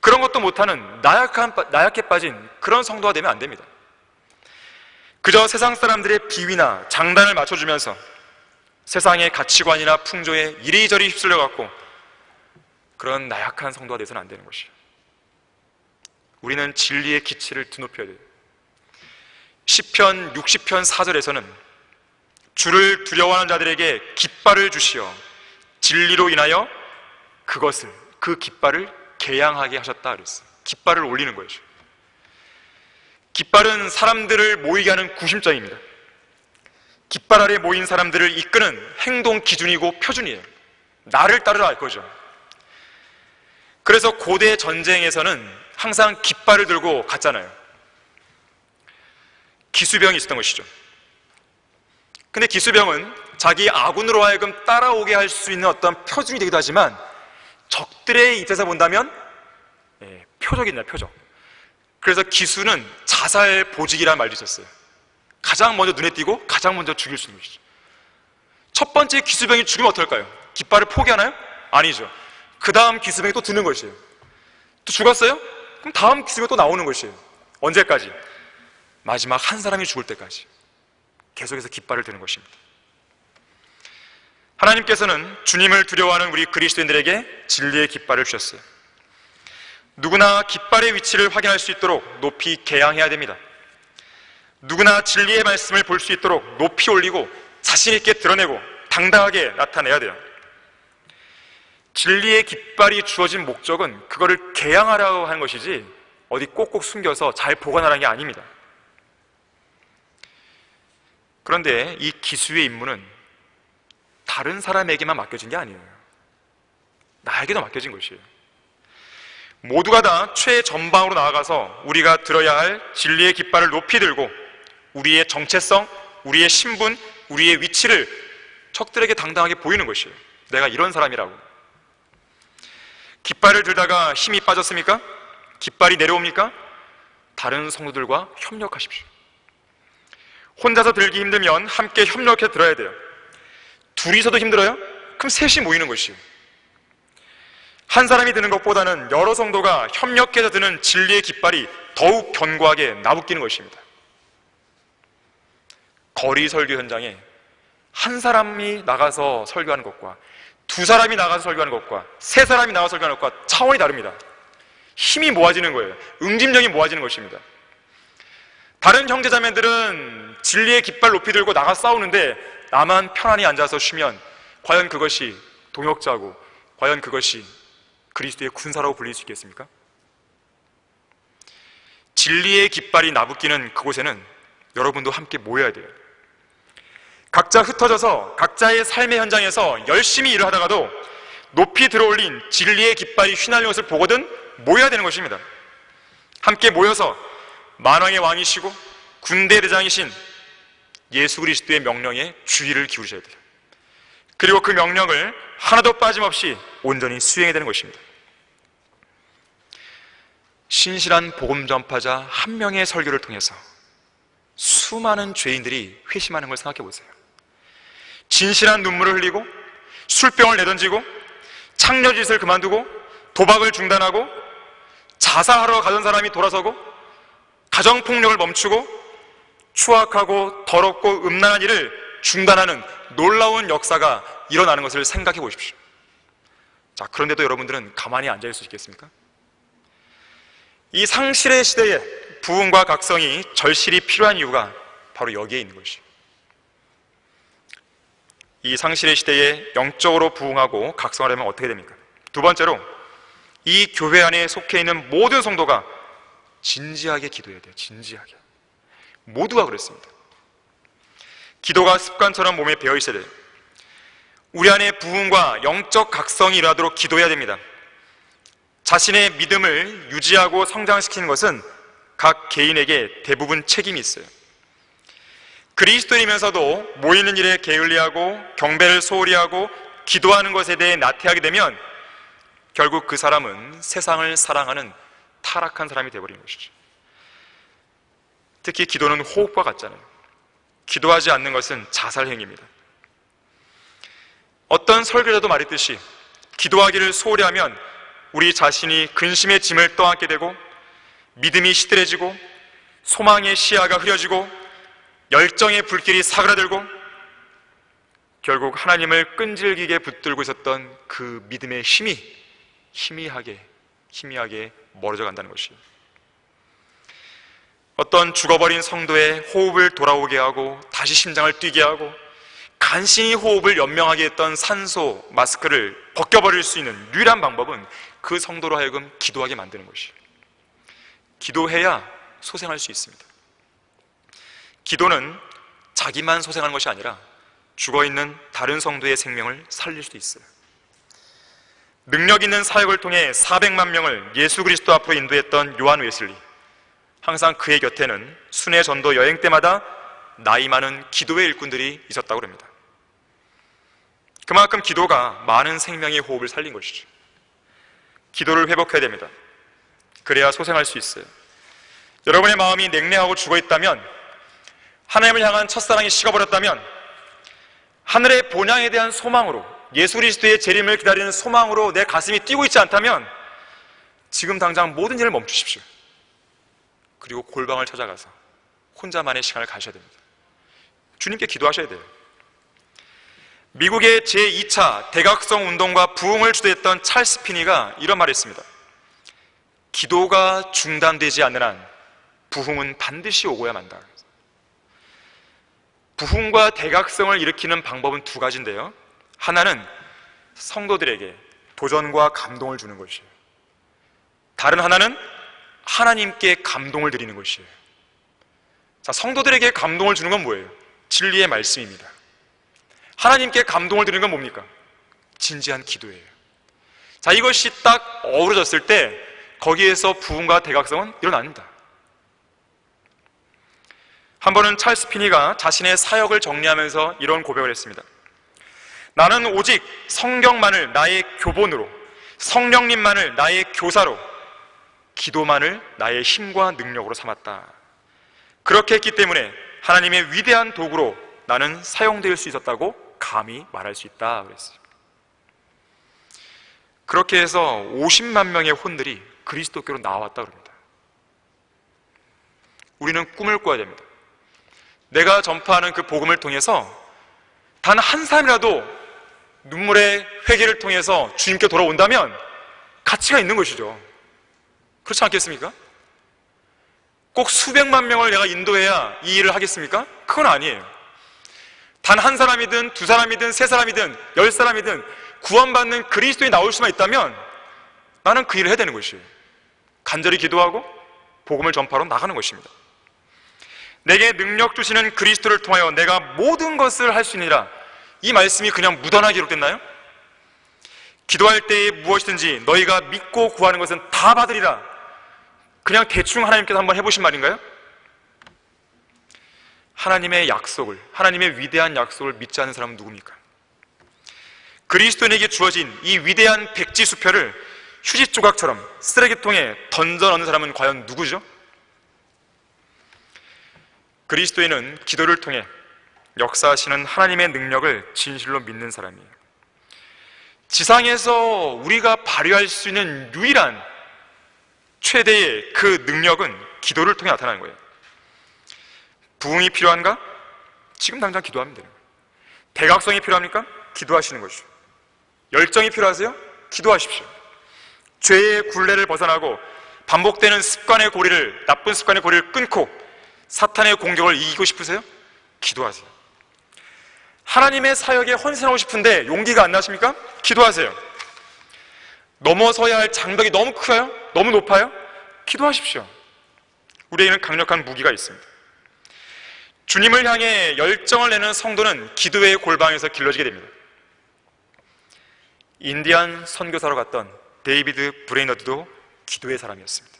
그런 것도 못하는 나약해 빠진 그런 성도가 되면 안 됩니다. 그저 세상 사람들의 비위나 장단을 맞춰주면서 세상의 가치관이나 풍조에 이리저리 휩쓸려갖고 그런 나약한 성도가 돼서는 안 되는 것이에요. 우리는 진리의 기치를 드높여야 돼요. 시편 60편 4절에서는 주를 두려워하는 자들에게 깃발을 주시어 진리로 인하여 그 깃발을 개양하게 하셨다 그랬어요. 깃발을 올리는 거죠. 깃발은 사람들을 모이게 하는 구심점입니다. 깃발 아래 모인 사람들을 이끄는 행동 기준이고 표준이에요. 나를 따르라 할 거죠. 그래서 고대 전쟁에서는 항상 깃발을 들고 갔잖아요. 기수병이 있었던 것이죠. 근데 기수병은 자기 아군으로 하여금 따라오게 할 수 있는 어떤 표준이 되기도 하지만 적들의 입장에서 본다면 표적이냐, 표적. 그래서 기수는 자살 보직이라는 말도 있었어요. 가장 먼저 눈에 띄고 가장 먼저 죽일 수 있는 것이죠. 첫 번째 기수병이 죽으면 어떨까요? 깃발을 포기하나요? 아니죠. 그 다음 기수병이 또 드는 것이에요. 또 죽었어요? 그럼 다음 기수병이 또 나오는 것이에요. 언제까지? 마지막 한 사람이 죽을 때까지 계속해서 깃발을 드는 것입니다. 하나님께서는 주님을 두려워하는 우리 그리스도인들에게 진리의 깃발을 주셨어요. 누구나 깃발의 위치를 확인할 수 있도록 높이 개양해야 됩니다. 누구나 진리의 말씀을 볼 수 있도록 높이 올리고 자신 있게 드러내고 당당하게 나타내야 돼요. 진리의 깃발이 주어진 목적은 그거를 개양하라고 하는 것이지 어디 꼭꼭 숨겨서 잘 보관하라는 게 아닙니다. 그런데 이 기수의 임무는 다른 사람에게만 맡겨진 게 아니에요. 나에게도 맡겨진 것이에요. 모두가 다 최전방으로 나아가서 우리가 들어야 할 진리의 깃발을 높이 들고 우리의 정체성, 우리의 신분, 우리의 위치를 적들에게 당당하게 보이는 것이에요. 내가 이런 사람이라고. 깃발을 들다가 힘이 빠졌습니까? 깃발이 내려옵니까? 다른 성도들과 협력하십시오. 혼자서 들기 힘들면 함께 협력해 들어야 돼요. 둘이서도 힘들어요? 그럼 셋이 모이는 것이에요. 한 사람이 드는 것보다는 여러 성도가 협력해서 드는 진리의 깃발이 더욱 견고하게 나붙기는 것입니다. 거리 설교 현장에 한 사람이 나가서 설교하는 것과 두 사람이 나가서 설교하는 것과 세 사람이 나가서 설교하는 것과 차원이 다릅니다. 힘이 모아지는 거예요. 응집력이 모아지는 것입니다. 다른 형제자매들은 진리의 깃발 높이 들고 나가 싸우는데 나만 편안히 앉아서 쉬면 과연 그것이 동역자고 과연 그것이 그리스도의 군사라고 불릴 수 있겠습니까? 진리의 깃발이 나붙기는 그곳에는 여러분도 함께 모여야 돼요. 각자 흩어져서 각자의 삶의 현장에서 열심히 일을 하다가도 높이 들어올린 진리의 깃발이 휘날리는 것을 보거든 모여야 되는 것입니다. 함께 모여서 만왕의 왕이시고 군대 대장이신 예수 그리스도의 명령에 주의를 기울이셔야 돼요. 그리고 그 명령을 하나도 빠짐없이 온전히 수행해야 되는 것입니다. 신실한 복음 전파자 한 명의 설교를 통해서 수많은 죄인들이 회심하는 걸 생각해 보세요. 진실한 눈물을 흘리고 술병을 내던지고 창녀짓을 그만두고 도박을 중단하고 자살하러 가던 사람이 돌아서고 가정폭력을 멈추고 추악하고 더럽고 음란한 일을 중단하는 놀라운 역사가 일어나는 것을 생각해 보십시오. 자, 그런데도 여러분들은 가만히 앉아있을 수 있겠습니까? 이 상실의 시대에 부흥과 각성이 절실히 필요한 이유가 바로 여기에 있는 것이에요. 이 상실의 시대에 영적으로 부흥하고 각성하려면 어떻게 됩니까? 두 번째로 이 교회 안에 속해 있는 모든 성도가 진지하게 기도해야 돼요. 진지하게. 모두가 그렇습니다. 기도가 습관처럼 몸에 배어 있어야 돼요. 우리 안에 부흥과 영적 각성이 일어나도록 기도해야 됩니다. 자신의 믿음을 유지하고 성장시키는 것은 각 개인에게 대부분 책임이 있어요. 그리스도인이면서도 모이는 일에 게을리하고 경배를 소홀히 하고 기도하는 것에 대해 나태하게 되면 결국 그 사람은 세상을 사랑하는 타락한 사람이 되어버리는 것이죠. 특히 기도는 호흡과 같잖아요. 기도하지 않는 것은 자살행위입니다. 어떤 설교자도 말했듯이 기도하기를 소홀히 하면 우리 자신이 근심의 짐을 떠안게 되고 믿음이 시들해지고 소망의 시야가 흐려지고 열정의 불길이 사그라들고 결국 하나님을 끈질기게 붙들고 있었던 그 믿음의 힘이 희미하게 멀어져 간다는 것이에요. 어떤 죽어버린 성도의 호흡을 돌아오게 하고 다시 심장을 뛰게 하고 간신히 호흡을 연명하게 했던 산소 마스크를 벗겨버릴 수 있는 유일한 방법은 그 성도로 하여금 기도하게 만드는 것이에요. 기도해야 소생할 수 있습니다. 기도는 자기만 소생하는 것이 아니라 죽어있는 다른 성도의 생명을 살릴 수도 있어요. 능력 있는 사역을 통해 400만 명을 예수 그리스도 앞으로 인도했던 요한 웨슬리, 항상 그의 곁에는 순회 전도 여행 때마다 나이 많은 기도의 일꾼들이 있었다고 합니다. 그만큼 기도가 많은 생명의 호흡을 살린 것이죠. 기도를 회복해야 됩니다. 그래야 소생할 수 있어요. 여러분의 마음이 냉랭하고 죽어있다면, 하나님을 향한 첫사랑이 식어버렸다면, 하늘의 본향에 대한 소망으로, 예수 그리스도의 재림을 기다리는 소망으로 내 가슴이 뛰고 있지 않다면 지금 당장 모든 일을 멈추십시오. 그리고 골방을 찾아가서 혼자만의 시간을 가셔야 됩니다. 주님께 기도하셔야 돼요. 미국의 제2차 대각성 운동과 부흥을 주도했던 찰스 피니가 이런 말을 했습니다. 기도가 중단되지 않는 한 부흥은 반드시 오고야 만다. 부흥과 대각성을 일으키는 방법은 두 가지인데요, 하나는 성도들에게 도전과 감동을 주는 것이에요. 다른 하나는 하나님께 감동을 드리는 것이에요. 자, 성도들에게 감동을 주는 건 뭐예요? 진리의 말씀입니다. 하나님께 감동을 드리는 건 뭡니까? 진지한 기도예요. 자, 이것이 딱 어우러졌을 때 거기에서 부흥과 대각성은 일어납니다. 한 번은 찰스 피니가 자신의 사역을 정리하면서 이런 고백을 했습니다. 나는 오직 성경만을 나의 교본으로, 성령님만을 나의 교사로, 기도만을 나의 힘과 능력으로 삼았다. 그렇게 했기 때문에 하나님의 위대한 도구로 나는 사용될 수 있었다고 감히 말할 수 있다 그랬어요. 그렇게 해서 50만 명의 혼들이 그리스도께로 나왔다 그럽니다. 우리는 꿈을 꿔야 됩니다. 내가 전파하는 그 복음을 통해서 단 한 사람이라도 눈물의 회개를 통해서 주님께 돌아온다면 가치가 있는 것이죠. 그렇지 않겠습니까? 꼭 수백만 명을 내가 인도해야 이 일을 하겠습니까? 그건 아니에요. 단 한 사람이든 두 사람이든 세 사람이든 10사람이든 구원받는 그리스도인이 나올 수만 있다면 나는 그 일을 해야 되는 것이에요. 간절히 기도하고 복음을 전파로 나가는 것입니다. 내게 능력 주시는 그리스도를 통하여 내가 모든 것을 할 수 있느니라, 이 말씀이 그냥 무던하게 기록됐나요? 기도할 때에 무엇이든지 너희가 믿고 구하는 것은 다 받으리라, 그냥 대충 하나님께서 한번 해보신 말인가요? 하나님의 약속을, 하나님의 위대한 약속을 믿지 않는 사람은 누굽니까? 그리스도인에게 주어진 이 위대한 백지수표를 휴지 조각처럼 쓰레기통에 던져 넣는 사람은 과연 누구죠? 그리스도인은 기도를 통해 역사하시는 하나님의 능력을 진실로 믿는 사람이에요. 지상에서 우리가 발휘할 수 있는 유일한 최대의 그 능력은 기도를 통해 나타나는 거예요. 부흥이 필요한가? 지금 당장 기도하면 되는 거예요. 대각성이 필요합니까? 기도하시는 것이죠. 열정이 필요하세요? 기도하십시오. 죄의 굴레를 벗어나고 반복되는 습관의 고리를, 나쁜 습관의 고리를 끊고 사탄의 공격을 이기고 싶으세요? 기도하세요. 하나님의 사역에 헌신하고 싶은데 용기가 안 나십니까? 기도하세요. 넘어서야 할 장벽이 너무 커요? 너무 높아요? 기도하십시오. 우리에게는 강력한 무기가 있습니다. 주님을 향해 열정을 내는 성도는 기도의 골방에서 길러지게 됩니다. 인디안 선교사로 갔던 데이비드 브레이너드도 기도의 사람이었습니다.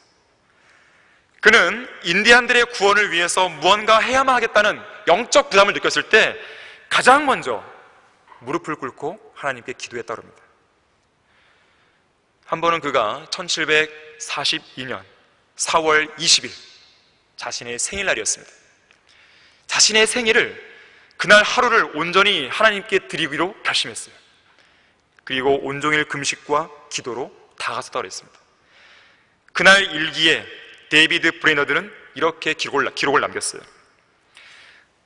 그는 인디안들의 구원을 위해서 무언가 해야만 하겠다는 영적 부담을 느꼈을 때 가장 먼저 무릎을 꿇고 하나님께 기도했다고 합니다. 한 번은 그가 1742년 4월 20일 자신의 생일날이었습니다. 자신의 생일을, 그날 하루를 온전히 하나님께 드리기로 결심했어요. 그리고 온종일 금식과 기도로 다가섰다고 했습니다. 그날 일기에 데이비드 브레이너드는 이렇게 기록을 남겼어요.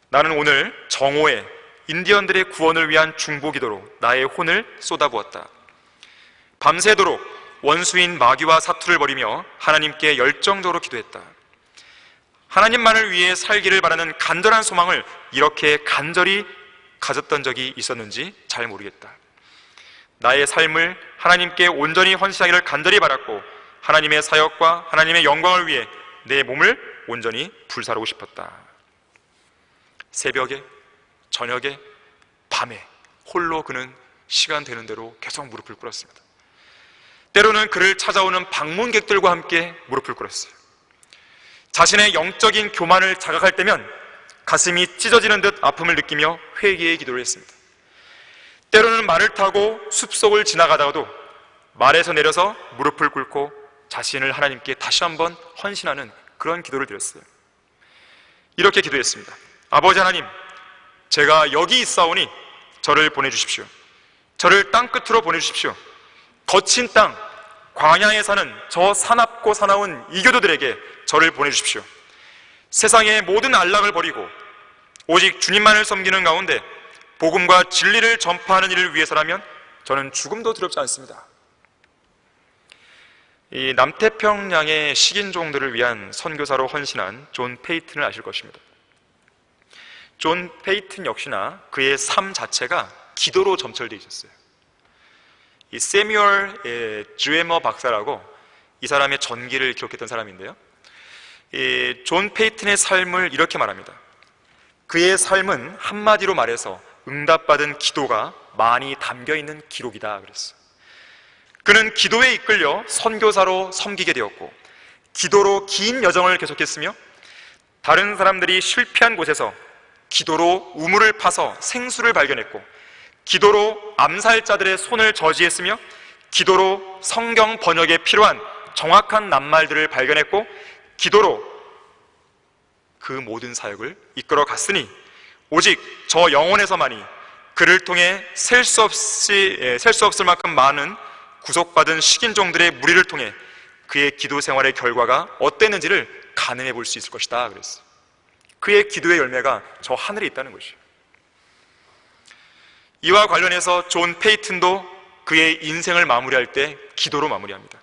나는 오늘 정오에 인디언들의 구원을 위한 중보기도로 나의 혼을 쏟아부었다. 밤새도록 원수인 마귀와 사투를 벌이며 하나님께 열정적으로 기도했다. 하나님만을 위해 살기를 바라는 간절한 소망을 이렇게 간절히 가졌던 적이 있었는지 잘 모르겠다. 나의 삶을 하나님께 온전히 헌신하기를 간절히 바랐고 하나님의 사역과 하나님의 영광을 위해 내 몸을 온전히 불사르고 싶었다. 새벽에, 저녁에, 밤에 홀로 그는 시간 되는 대로 계속 무릎을 꿇었습니다. 때로는 그를 찾아오는 방문객들과 함께 무릎을 꿇었어요. 자신의 영적인 교만을 자각할 때면 가슴이 찢어지는 듯 아픔을 느끼며 회개의 기도를 했습니다. 때로는 말을 타고 숲속을 지나가다가도 말에서 내려서 무릎을 꿇고 자신을 하나님께 다시 한번 헌신하는 그런 기도를 드렸어요. 이렇게 기도했습니다. 아버지 하나님, 제가 여기 있사오니 저를 보내주십시오. 저를 땅끝으로 보내주십시오. 거친 땅, 광야에 사는 저 사납고 사나운 이교도들에게 저를 보내주십시오. 세상의 모든 안락을 버리고 오직 주님만을 섬기는 가운데 복음과 진리를 전파하는 일을 위해서라면 저는 죽음도 두렵지 않습니다. 이 남태평양의 식인종들을 위한 선교사로 헌신한 존 페이튼을 아실 것입니다. 존 페이튼 역시나 그의 삶 자체가 기도로 점철되어 있었어요. 이 세뮤얼 주에머 박사라고 이 사람의 전기를 기록했던 사람인데요, 이 존 페이튼의 삶을 이렇게 말합니다. 그의 삶은 한마디로 말해서 응답받은 기도가 많이 담겨있는 기록이다 그랬어요. 그는 기도에 이끌려 선교사로 섬기게 되었고 기도로 긴 여정을 계속했으며 다른 사람들이 실패한 곳에서 기도로 우물을 파서 생수를 발견했고 기도로 암살자들의 손을 저지했으며 기도로 성경 번역에 필요한 정확한 낱말들을 발견했고 기도로 그 모든 사역을 이끌어 갔으니 오직 저 영혼에서만이 그를 통해 셀 수 없을 만큼 많은 구속받은 식인종들의 무리를 통해 그의 기도 생활의 결과가 어땠는지를 가늠해 볼 수 있을 것이다 그랬어요. 그의 기도의 열매가 저 하늘에 있다는 것이에요. 이와 관련해서 존 페이튼도 그의 인생을 마무리할 때 기도로 마무리합니다.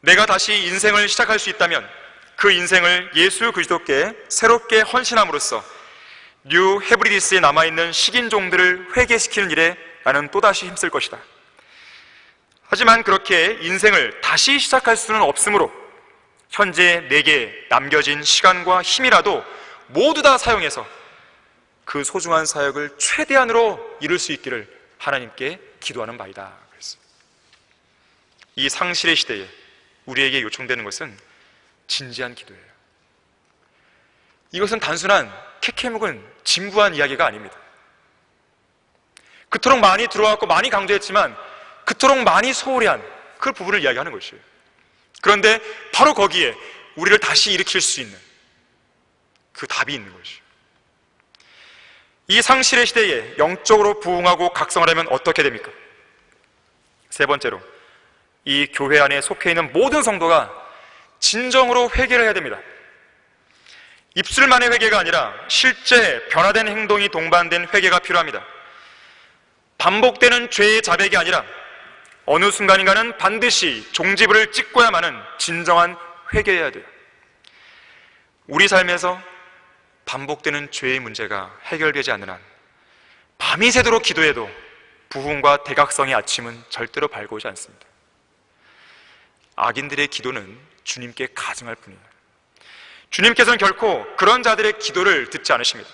내가 다시 인생을 시작할 수 있다면 그 인생을 예수 그리스도께 새롭게 헌신함으로써 뉴 헤브리디스에 남아있는 식인종들을 회개시키는 일에 나는 또다시 힘쓸 것이다. 하지만 그렇게 인생을 다시 시작할 수는 없으므로 현재 내게 남겨진 시간과 힘이라도 모두 다 사용해서 그 소중한 사역을 최대한으로 이룰 수 있기를 하나님께 기도하는 바이다. 이 상실의 시대에 우리에게 요청되는 것은 진지한 기도예요. 이것은 단순한 캐캐묵은 진부한 이야기가 아닙니다. 그토록 많이 들어왔고 많이 강조했지만 그토록 많이 소홀히 한 그 부분을 이야기하는 것이에요. 그런데 바로 거기에 우리를 다시 일으킬 수 있는 그 답이 있는 것이에요. 이 상실의 시대에 영적으로 부흥하고 각성하려면 어떻게 됩니까? 세 번째로, 이 교회 안에 속해 있는 모든 성도가 진정으로 회개를 해야 됩니다. 입술만의 회개가 아니라 실제 변화된 행동이 동반된 회개가 필요합니다. 반복되는 죄의 자백이 아니라 어느 순간인가는 반드시 종지부를 찍고야만은 진정한 회개해야 돼요. 우리 삶에서 반복되는 죄의 문제가 해결되지 않는 한 밤이 새도록 기도해도 부흥과 대각성의 아침은 절대로 밝아오지 않습니다. 악인들의 기도는 주님께 가증할 뿐이에요. 주님께서는 결코 그런 자들의 기도를 듣지 않으십니다.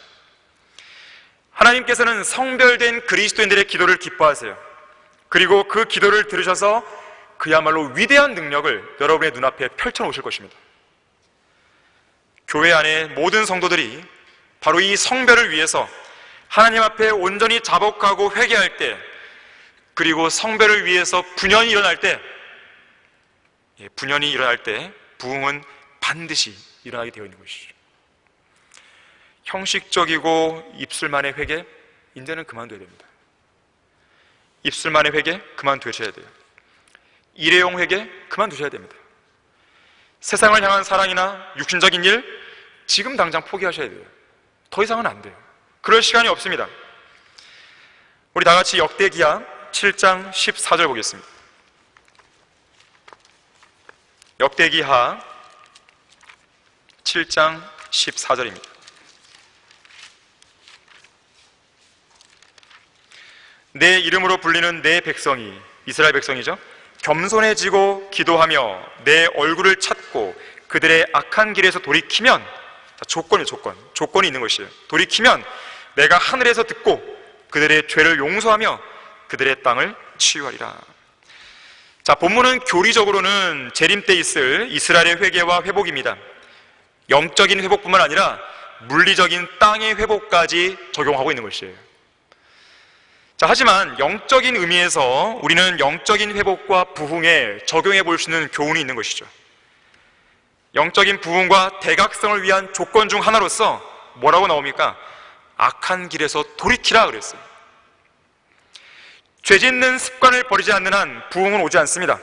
하나님께서는 성별된 그리스도인들의 기도를 기뻐하세요. 그리고 그 기도를 들으셔서 그야말로 위대한 능력을 여러분의 눈앞에 펼쳐놓으실 것입니다. 교회 안에 모든 성도들이 바로 이 성별을 위해서 하나님 앞에 온전히 자복하고 회개할 때, 그리고 성별을 위해서 분연이 일어날 때, 부흥은 반드시 일어나게 되어 있는 것이죠. 형식적이고 입술만의 회개, 이제는 그만둬야 됩니다. 입술만의 회개 그만두셔야 돼요. 일회용 회개 그만두셔야 됩니다. 세상을 향한 사랑이나 육신적인 일 지금 당장 포기하셔야 돼요. 더 이상은 안 돼요. 그럴 시간이 없습니다. 우리 다 같이 역대기하 7장 14절 보겠습니다. 역대기하 7장 14절입니다. 내 이름으로 불리는 내 백성이, 이스라엘 백성이죠, 겸손해지고 기도하며 내 얼굴을 찾고 그들의 악한 길에서 돌이키면, 조건이 있는 것이에요. 돌이키면 내가 하늘에서 듣고 그들의 죄를 용서하며 그들의 땅을 치유하리라. 자, 본문은 교리적으로는 재림 때 있을 이스라엘의 회개와 회복입니다. 영적인 회복뿐만 아니라 물리적인 땅의 회복까지 적용하고 있는 것이에요. 자, 하지만 영적인 의미에서 우리는 영적인 회복과 부흥에 적용해 볼 수 있는 교훈이 있는 것이죠. 영적인 부흥과 대각성을 위한 조건 중 하나로서 뭐라고 나옵니까? 악한 길에서 돌이키라 그랬어요. 죄 짓는 습관을 버리지 않는 한 부흥은 오지 않습니다.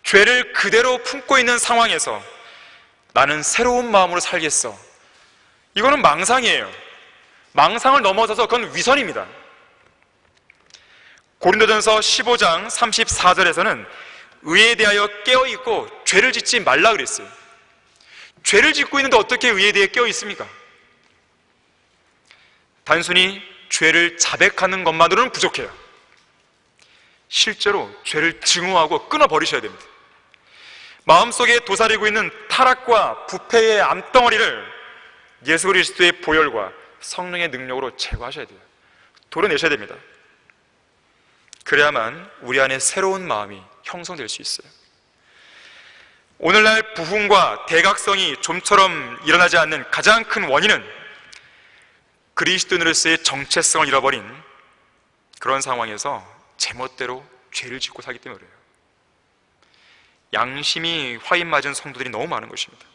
죄를 그대로 품고 있는 상황에서 나는 새로운 마음으로 살겠어, 이거는 망상이에요. 망상을 넘어서서 그건 위선입니다. 고린도전서 15장 34절에서는 의에 대하여 깨어있고 죄를 짓지 말라 그랬어요. 죄를 짓고 있는데 어떻게 의에 대해 깨어있습니까? 단순히 죄를 자백하는 것만으로는 부족해요. 실제로 죄를 증오하고 끊어버리셔야 됩니다. 마음속에 도사리고 있는 타락과 부패의 암덩어리를 예수 그리스도의 보혈과 성령의 능력으로 제거하셔야 돼요. 도려내셔야 됩니다. 그래야만 우리 안에 새로운 마음이 형성될 수 있어요. 오늘날 부흥과 대각성이 좀처럼 일어나지 않는 가장 큰 원인은 그리스도인으로서의 정체성을 잃어버린 그런 상황에서 제멋대로 죄를 짓고 살기 때문에 그래요. 양심이 화인 맞은 성도들이 너무 많은 것입니다.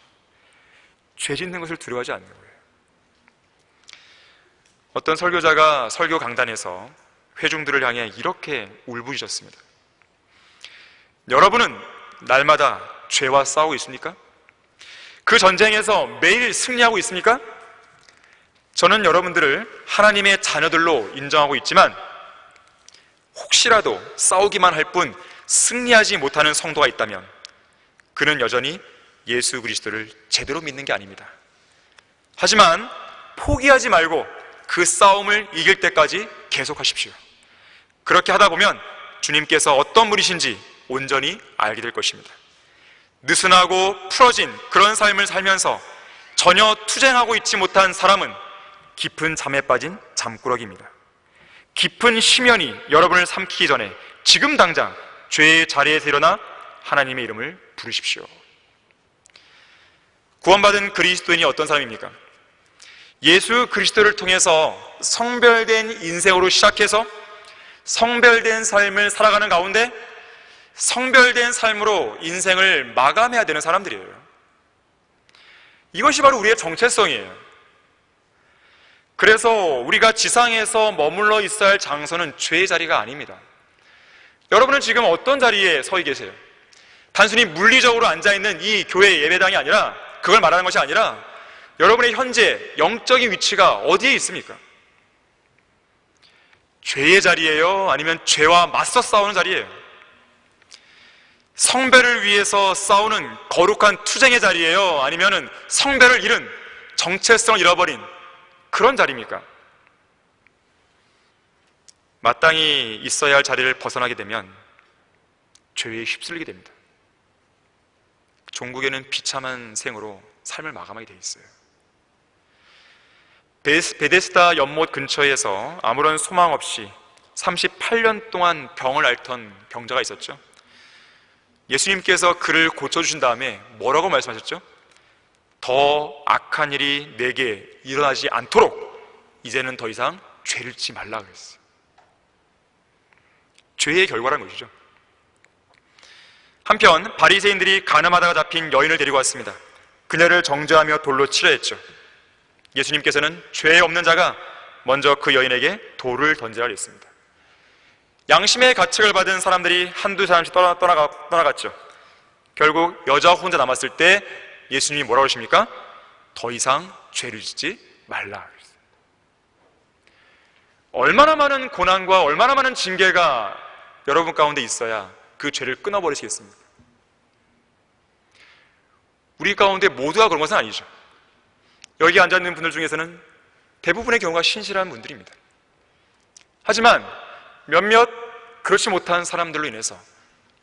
죄 짓는 것을 두려워하지 않는 거예요. 어떤 설교자가 설교 강단에서 회중들을 향해 이렇게 울부짖었습니다. 여러분은 날마다 죄와 싸우고 있습니까? 그 전쟁에서 매일 승리하고 있습니까? 저는 여러분들을 하나님의 자녀들로 인정하고 있지만 혹시라도 싸우기만 할 뿐 승리하지 못하는 성도가 있다면 그는 여전히 예수 그리스도를 제대로 믿는 게 아닙니다. 하지만 포기하지 말고 그 싸움을 이길 때까지 계속하십시오. 그렇게 하다 보면 주님께서 어떤 분이신지 온전히 알게 될 것입니다. 느슨하고 풀어진 그런 삶을 살면서 전혀 투쟁하고 있지 못한 사람은 깊은 잠에 빠진 잠꾸러기입니다. 깊은 심연이 여러분을 삼키기 전에 지금 당장 죄의 자리에서 일어나 하나님의 이름을 부르십시오. 구원받은 그리스도인이 어떤 사람입니까? 예수 그리스도를 통해서 성별된 인생으로 시작해서 성별된 삶을 살아가는 가운데 성별된 삶으로 인생을 마감해야 되는 사람들이에요. 이것이 바로 우리의 정체성이에요. 그래서 우리가 지상에서 머물러 있어야 할 장소는 죄의 자리가 아닙니다. 여러분은 지금 어떤 자리에 서 계세요? 단순히 물리적으로 앉아있는 이 교회 예배당이 아니라, 그걸 말하는 것이 아니라 여러분의 현재 영적인 위치가 어디에 있습니까? 죄의 자리예요? 아니면 죄와 맞서 싸우는 자리예요? 성별을 위해서 싸우는 거룩한 투쟁의 자리예요? 아니면 성별을 잃은, 정체성을 잃어버린 그런 자리입니까? 마땅히 있어야 할 자리를 벗어나게 되면 죄에 휩쓸리게 됩니다. 종국에는 비참한 생으로 삶을 마감하게 되어 있어요. 베데스다 연못 근처에서 아무런 소망 없이 38년 동안 병을 앓던 병자가 있었죠. 예수님께서 그를 고쳐주신 다음에 뭐라고 말씀하셨죠? 더 악한 일이 내게 일어나지 않도록 이제는 더 이상 죄를 짓지 말라 그랬어요. 죄의 결과라는 것이죠. 한편 바리새인들이 가늠하다가 잡힌 여인을 데리고 왔습니다. 그녀를 정죄하며 돌로 치려 했죠. 예수님께서는 죄 없는 자가 먼저 그 여인에게 돌을 던지라 했습니다. 양심의 가책을 받은 사람들이 한두 사람씩 떠나갔죠. 결국 여자 혼자 남았을 때 예수님이 뭐라고 하십니까? 더 이상 죄를 짓지 말라. 얼마나 많은 고난과 얼마나 많은 징계가 여러분 가운데 있어야 그 죄를 끊어버리시겠습니까? 우리 가운데 모두가 그런 것은 아니죠. 여기 앉아있는 분들 중에서는 대부분의 경우가 신실한 분들입니다. 하지만 몇몇 그렇지 못한 사람들로 인해서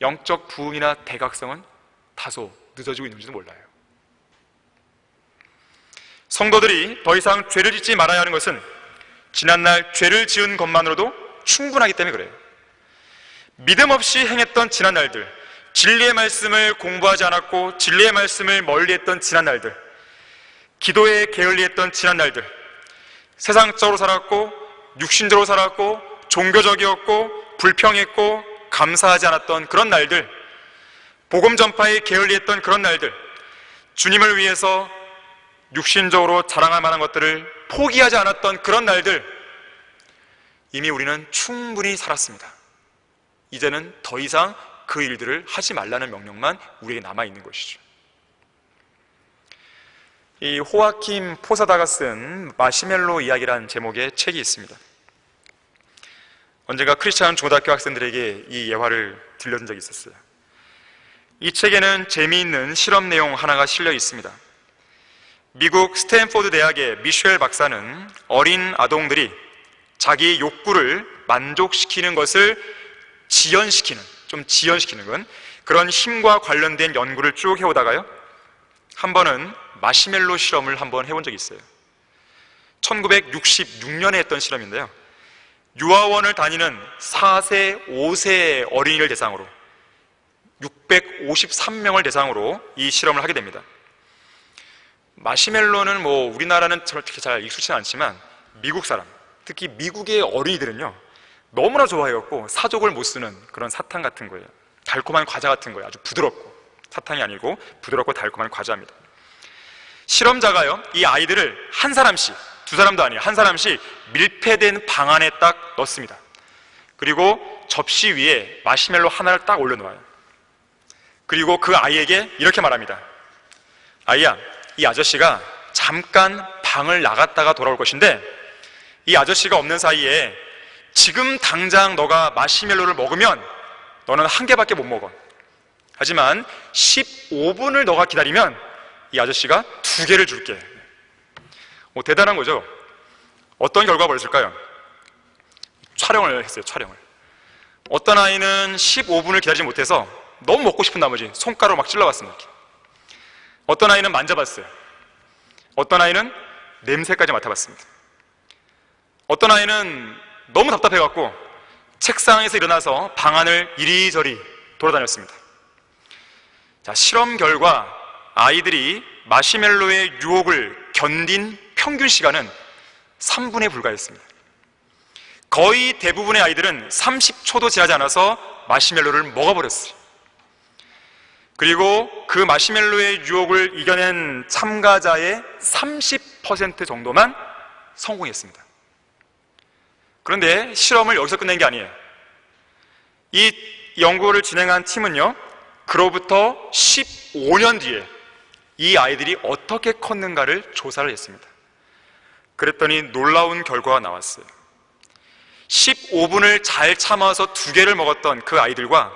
영적 부흥이나 대각성은 다소 늦어지고 있는지도 몰라요. 성도들이 더 이상 죄를 짓지 말아야 하는 것은 지난날 죄를 지은 것만으로도 충분하기 때문에 그래요. 믿음 없이 행했던 지난 날들, 진리의 말씀을 공부하지 않았고 진리의 말씀을 멀리했던 지난 날들, 기도에 게을리했던 지난 날들, 세상적으로 살았고 육신적으로 살았고 종교적이었고 불평했고 감사하지 않았던 그런 날들, 복음 전파에 게을리했던 그런 날들, 주님을 위해서 육신적으로 자랑할 만한 것들을 포기하지 않았던 그런 날들, 이미 우리는 충분히 살았습니다. 이제는 더 이상 그 일들을 하지 말라는 명령만 우리에게 남아있는 것이죠. 이 호아킴 포사다가 쓴 마시멜로 이야기라는 제목의 책이 있습니다. 언젠가 크리스찬 중고등학교 학생들에게 이 예화를 들려준 적이 있었어요. 이 책에는 재미있는 실험 내용 하나가 실려 있습니다. 미국 스탠포드 대학의 미셸 박사는 어린 아동들이 자기 욕구를 만족시키는 것을 지연시키는 건 그런 힘과 관련된 연구를 쭉 해오다가요, 한 번은 마시멜로 실험을 한번 해본 적이 있어요. 1966년에 했던 실험인데요, 유아원을 다니는 4세, 5세 어린이를 대상으로 653명을 대상으로 이 실험을 하게 됩니다. 마시멜로는 우리나라는 그렇게 잘 익숙치 않지만 미국 사람, 특히 미국의 어린이들은요 너무나 좋아해갖고 사족을 못 쓰는 그런 사탕 같은 거예요. 달콤한 과자 같은 거예요. 아주 부드럽고, 사탕이 아니고 부드럽고 달콤한 과자입니다. 실험자가요 이 아이들을 한 사람씩 두 사람도 아니에요. 한 사람씩 밀폐된 방 안에 딱 넣습니다. 그리고 접시 위에 마시멜로 하나를 딱 올려놓아요. 그리고 그 아이에게 이렇게 말합니다. 아이야, 이 아저씨가 잠깐 방을 나갔다가 돌아올 것인데 이 아저씨가 없는 사이에 지금 당장 너가 마시멜로를 먹으면 너는 한 개밖에 못 먹어. 하지만 15분을 너가 기다리면 이 아저씨가 2개를 줄게. 대단한 거죠. 어떤 결과가 벌어질까요? 촬영을 했어요. 촬영을. 어떤 아이는 15분을 기다리지 못해서 너무 먹고 싶은 나머지 손가락으로 막 찔러봤습니다. 어떤 아이는 만져봤어요. 어떤 아이는 냄새까지 맡아봤습니다. 어떤 아이는 너무 답답해갖고 책상에서 일어나서 방 안을 이리저리 돌아다녔습니다. 자, 실험 결과 아이들이 마시멜로의 유혹을 견딘 평균 시간은 3분에 불과했습니다. 거의 대부분의 아이들은 30초도 지나지 않아서 마시멜로를 먹어버렸어요. 그리고 그 마시멜로의 유혹을 이겨낸 참가자의 30% 정도만 성공했습니다. 그런데 실험을 여기서 끝낸 게 아니에요. 이 연구를 진행한 팀은요, 그로부터 15년 뒤에 이 아이들이 어떻게 컸는가를 조사를 했습니다. 그랬더니 놀라운 결과가 나왔어요. 15분을 잘 참아서 2개를 먹었던 그 아이들과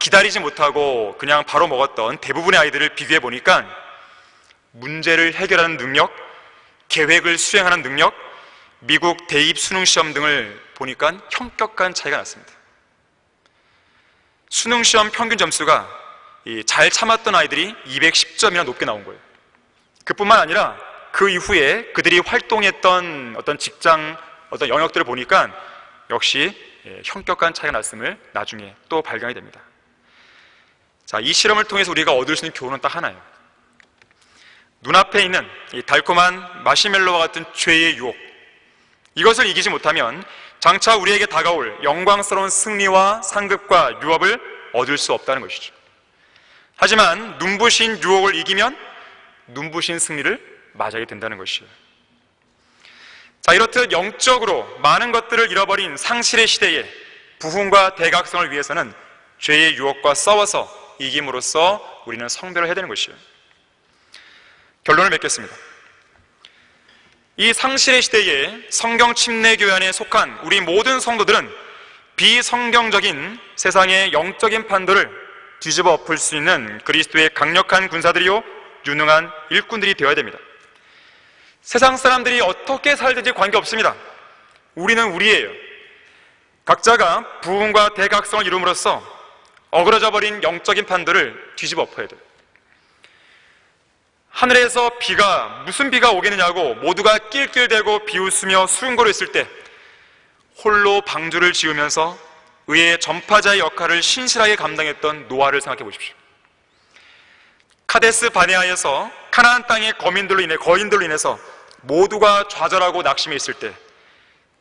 기다리지 못하고 그냥 바로 먹었던 대부분의 아이들을 비교해 보니까 문제를 해결하는 능력, 계획을 수행하는 능력, 미국 대입 수능 시험 등을 보니까 현격한 차이가 났습니다. 수능 시험 평균 점수가 잘 참았던 아이들이 210점이나 높게 나온 거예요. 그뿐만 아니라 그 이후에 그들이 활동했던 어떤 직장, 어떤 영역들을 보니까 역시 현격한 차이가 났음을 나중에 또 발견이 됩니다. 자, 이 실험을 통해서 우리가 얻을 수 있는 교훈은 딱 하나예요. 눈앞에 있는 이 달콤한 마시멜로와 같은 죄의 유혹, 이것을 이기지 못하면 장차 우리에게 다가올 영광스러운 승리와 상급과 유업을 얻을 수 없다는 것이죠. 하지만 눈부신 유혹을 이기면 눈부신 승리를 맞이하게 된다는 것이에요. 자, 이렇듯 영적으로 많은 것들을 잃어버린 상실의 시대에 부흥과 대각성을 위해서는 죄의 유혹과 싸워서 이김으로써 우리는 성별을 해야 되는 것이에요. 결론을 맺겠습니다. 이 상실의 시대에 성경 침례교회 안에 속한 우리 모든 성도들은 비성경적인 세상의 영적인 판도를 뒤집어 엎을 수 있는 그리스도의 강력한 군사들이요 유능한 일꾼들이 되어야 됩니다. 세상 사람들이 어떻게 살든지 관계없습니다. 우리는 우리예요. 각자가 부흥과 대각성을 이룸으로써 어그러져 버린 영적인 판도를 뒤집어 엎어야 돼요. 하늘에서 무슨 비가 오겠느냐고 모두가 낄낄대고 비웃으며 수군거려 있을 때 홀로 방주를 지으면서 의의 전파자의 역할을 신실하게 감당했던 노아를 생각해 보십시오. 카데스 바네아에서 가나안 땅의 거인들로 인해서 모두가 좌절하고 낙심해 있을 때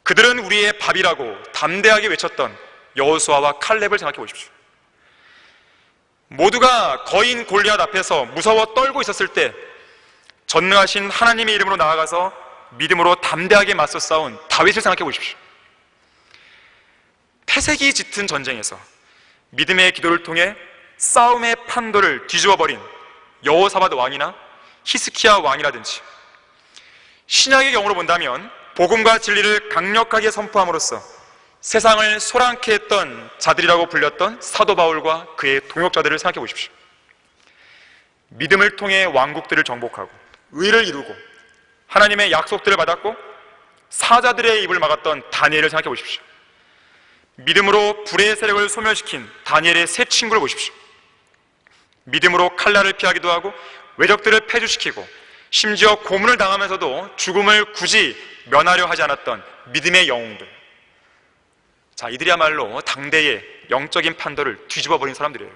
그들은 우리의 밥이라고 담대하게 외쳤던 여호수아와 칼렙을 생각해 보십시오. 모두가 거인 골리앗 앞에서 무서워 떨고 있었을 때 전능하신 하나님의 이름으로 나아가서 믿음으로 담대하게 맞서 싸운 다윗을 생각해 보십시오. 태색이 짙은 전쟁에서 믿음의 기도를 통해 싸움의 판도를 뒤집어버린 여호사밧 왕이나 히스키야 왕이라든지, 신약의 경우로 본다면 복음과 진리를 강력하게 선포함으로써 세상을 소란케 했던 자들이라고 불렸던 사도 바울과 그의 동역자들을 생각해 보십시오. 믿음을 통해 왕국들을 정복하고 의를 이루고 하나님의 약속들을 받았고 사자들의 입을 막았던 다니엘을 생각해 보십시오. 믿음으로 불의 세력을 소멸시킨 다니엘의 세 친구를 보십시오. 믿음으로 칼날을 피하기도 하고 외적들을 패주시키고 심지어 고문을 당하면서도 죽음을 굳이 면하려 하지 않았던 믿음의 영웅들. 자, 이들이야말로 당대의 영적인 판도를 뒤집어버린 사람들이에요.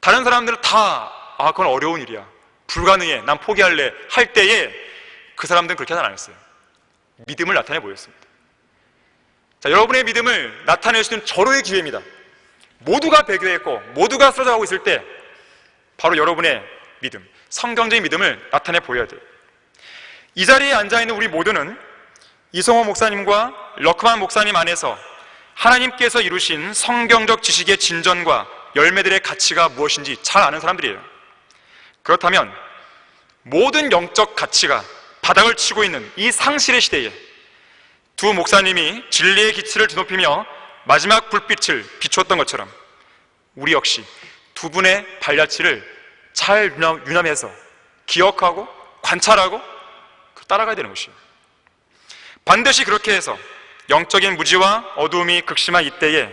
다른 사람들은 다 그건 어려운 일이야, 불가능해, 난 포기할래 할 때에 그 사람들은 그렇게 하지 않았어요. 믿음을 나타내 보였습니다. 자, 여러분의 믿음을 나타낼 수 있는 절호의 기회입니다. 모두가 배교했고 모두가 쓰러져가고 있을 때 바로 여러분의 믿음, 성경적인 믿음을 나타내 보여야 돼요. 이 자리에 앉아있는 우리 모두는 이성호 목사님과 러크만 목사님 안에서 하나님께서 이루신 성경적 지식의 진전과 열매들의 가치가 무엇인지 잘 아는 사람들이에요. 그렇다면 모든 영적 가치가 바닥을 치고 있는 이 상실의 시대에 두 목사님이 진리의 기치를 드높이며 마지막 불빛을 비추었던 것처럼 우리 역시 두 분의 발자취를 잘 유념해서 기억하고 관찰하고 따라가야 되는 것이에요. 반드시 그렇게 해서 영적인 무지와 어두움이 극심한 이때에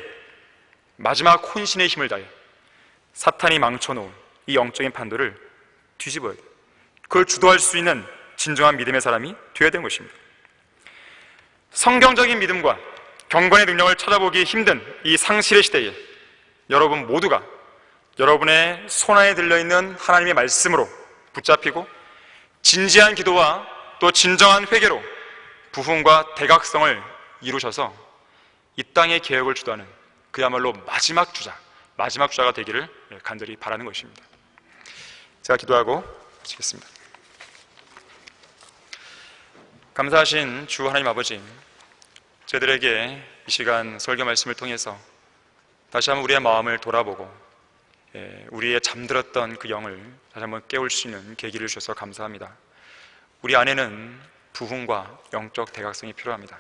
마지막 혼신의 힘을 다해 사탄이 망쳐놓은 이 영적인 판도를 뒤집어야 돼요. 그걸 주도할 수 있는 진정한 믿음의 사람이 되어야 되는 것입니다. 성경적인 믿음과 경건의 능력을 찾아보기 힘든 이 상실의 시대에 여러분 모두가 여러분의 손안에 들려있는 하나님의 말씀으로 붙잡히고 진지한 기도와 또 진정한 회개로 부흥과 대각성을 이루셔서 이 땅의 개혁을 주도하는 그야말로 마지막 주자가 되기를 간절히 바라는 것입니다. 제가 기도하고 마치겠습니다. 감사하신 주 하나님 아버지, 저희들에게 이 시간 설교 말씀을 통해서 다시 한번 우리의 마음을 돌아보고 우리의 잠들었던 그 영을 다시 한번 깨울 수 있는 계기를 주셔서 감사합니다. 우리 안에는 부흥과 영적 대각성이 필요합니다.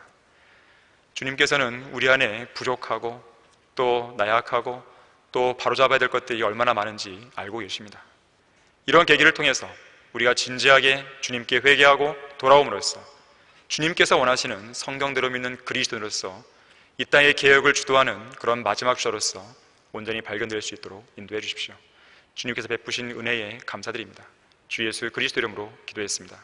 주님께서는 우리 안에 부족하고 또 나약하고 또 바로잡아야 될 것들이 얼마나 많은지 알고 계십니다. 이런 계기를 통해서 우리가 진지하게 주님께 회개하고 돌아옴으로써 주님께서 원하시는 성경대로 믿는 그리스도인으로서 이 땅의 개혁을 주도하는 그런 마지막 주자로서 온전히 발견될 수 있도록 인도해 주십시오. 주님께서 베푸신 은혜에 감사드립니다. 주 예수 그리스도 이름으로 기도했습니다.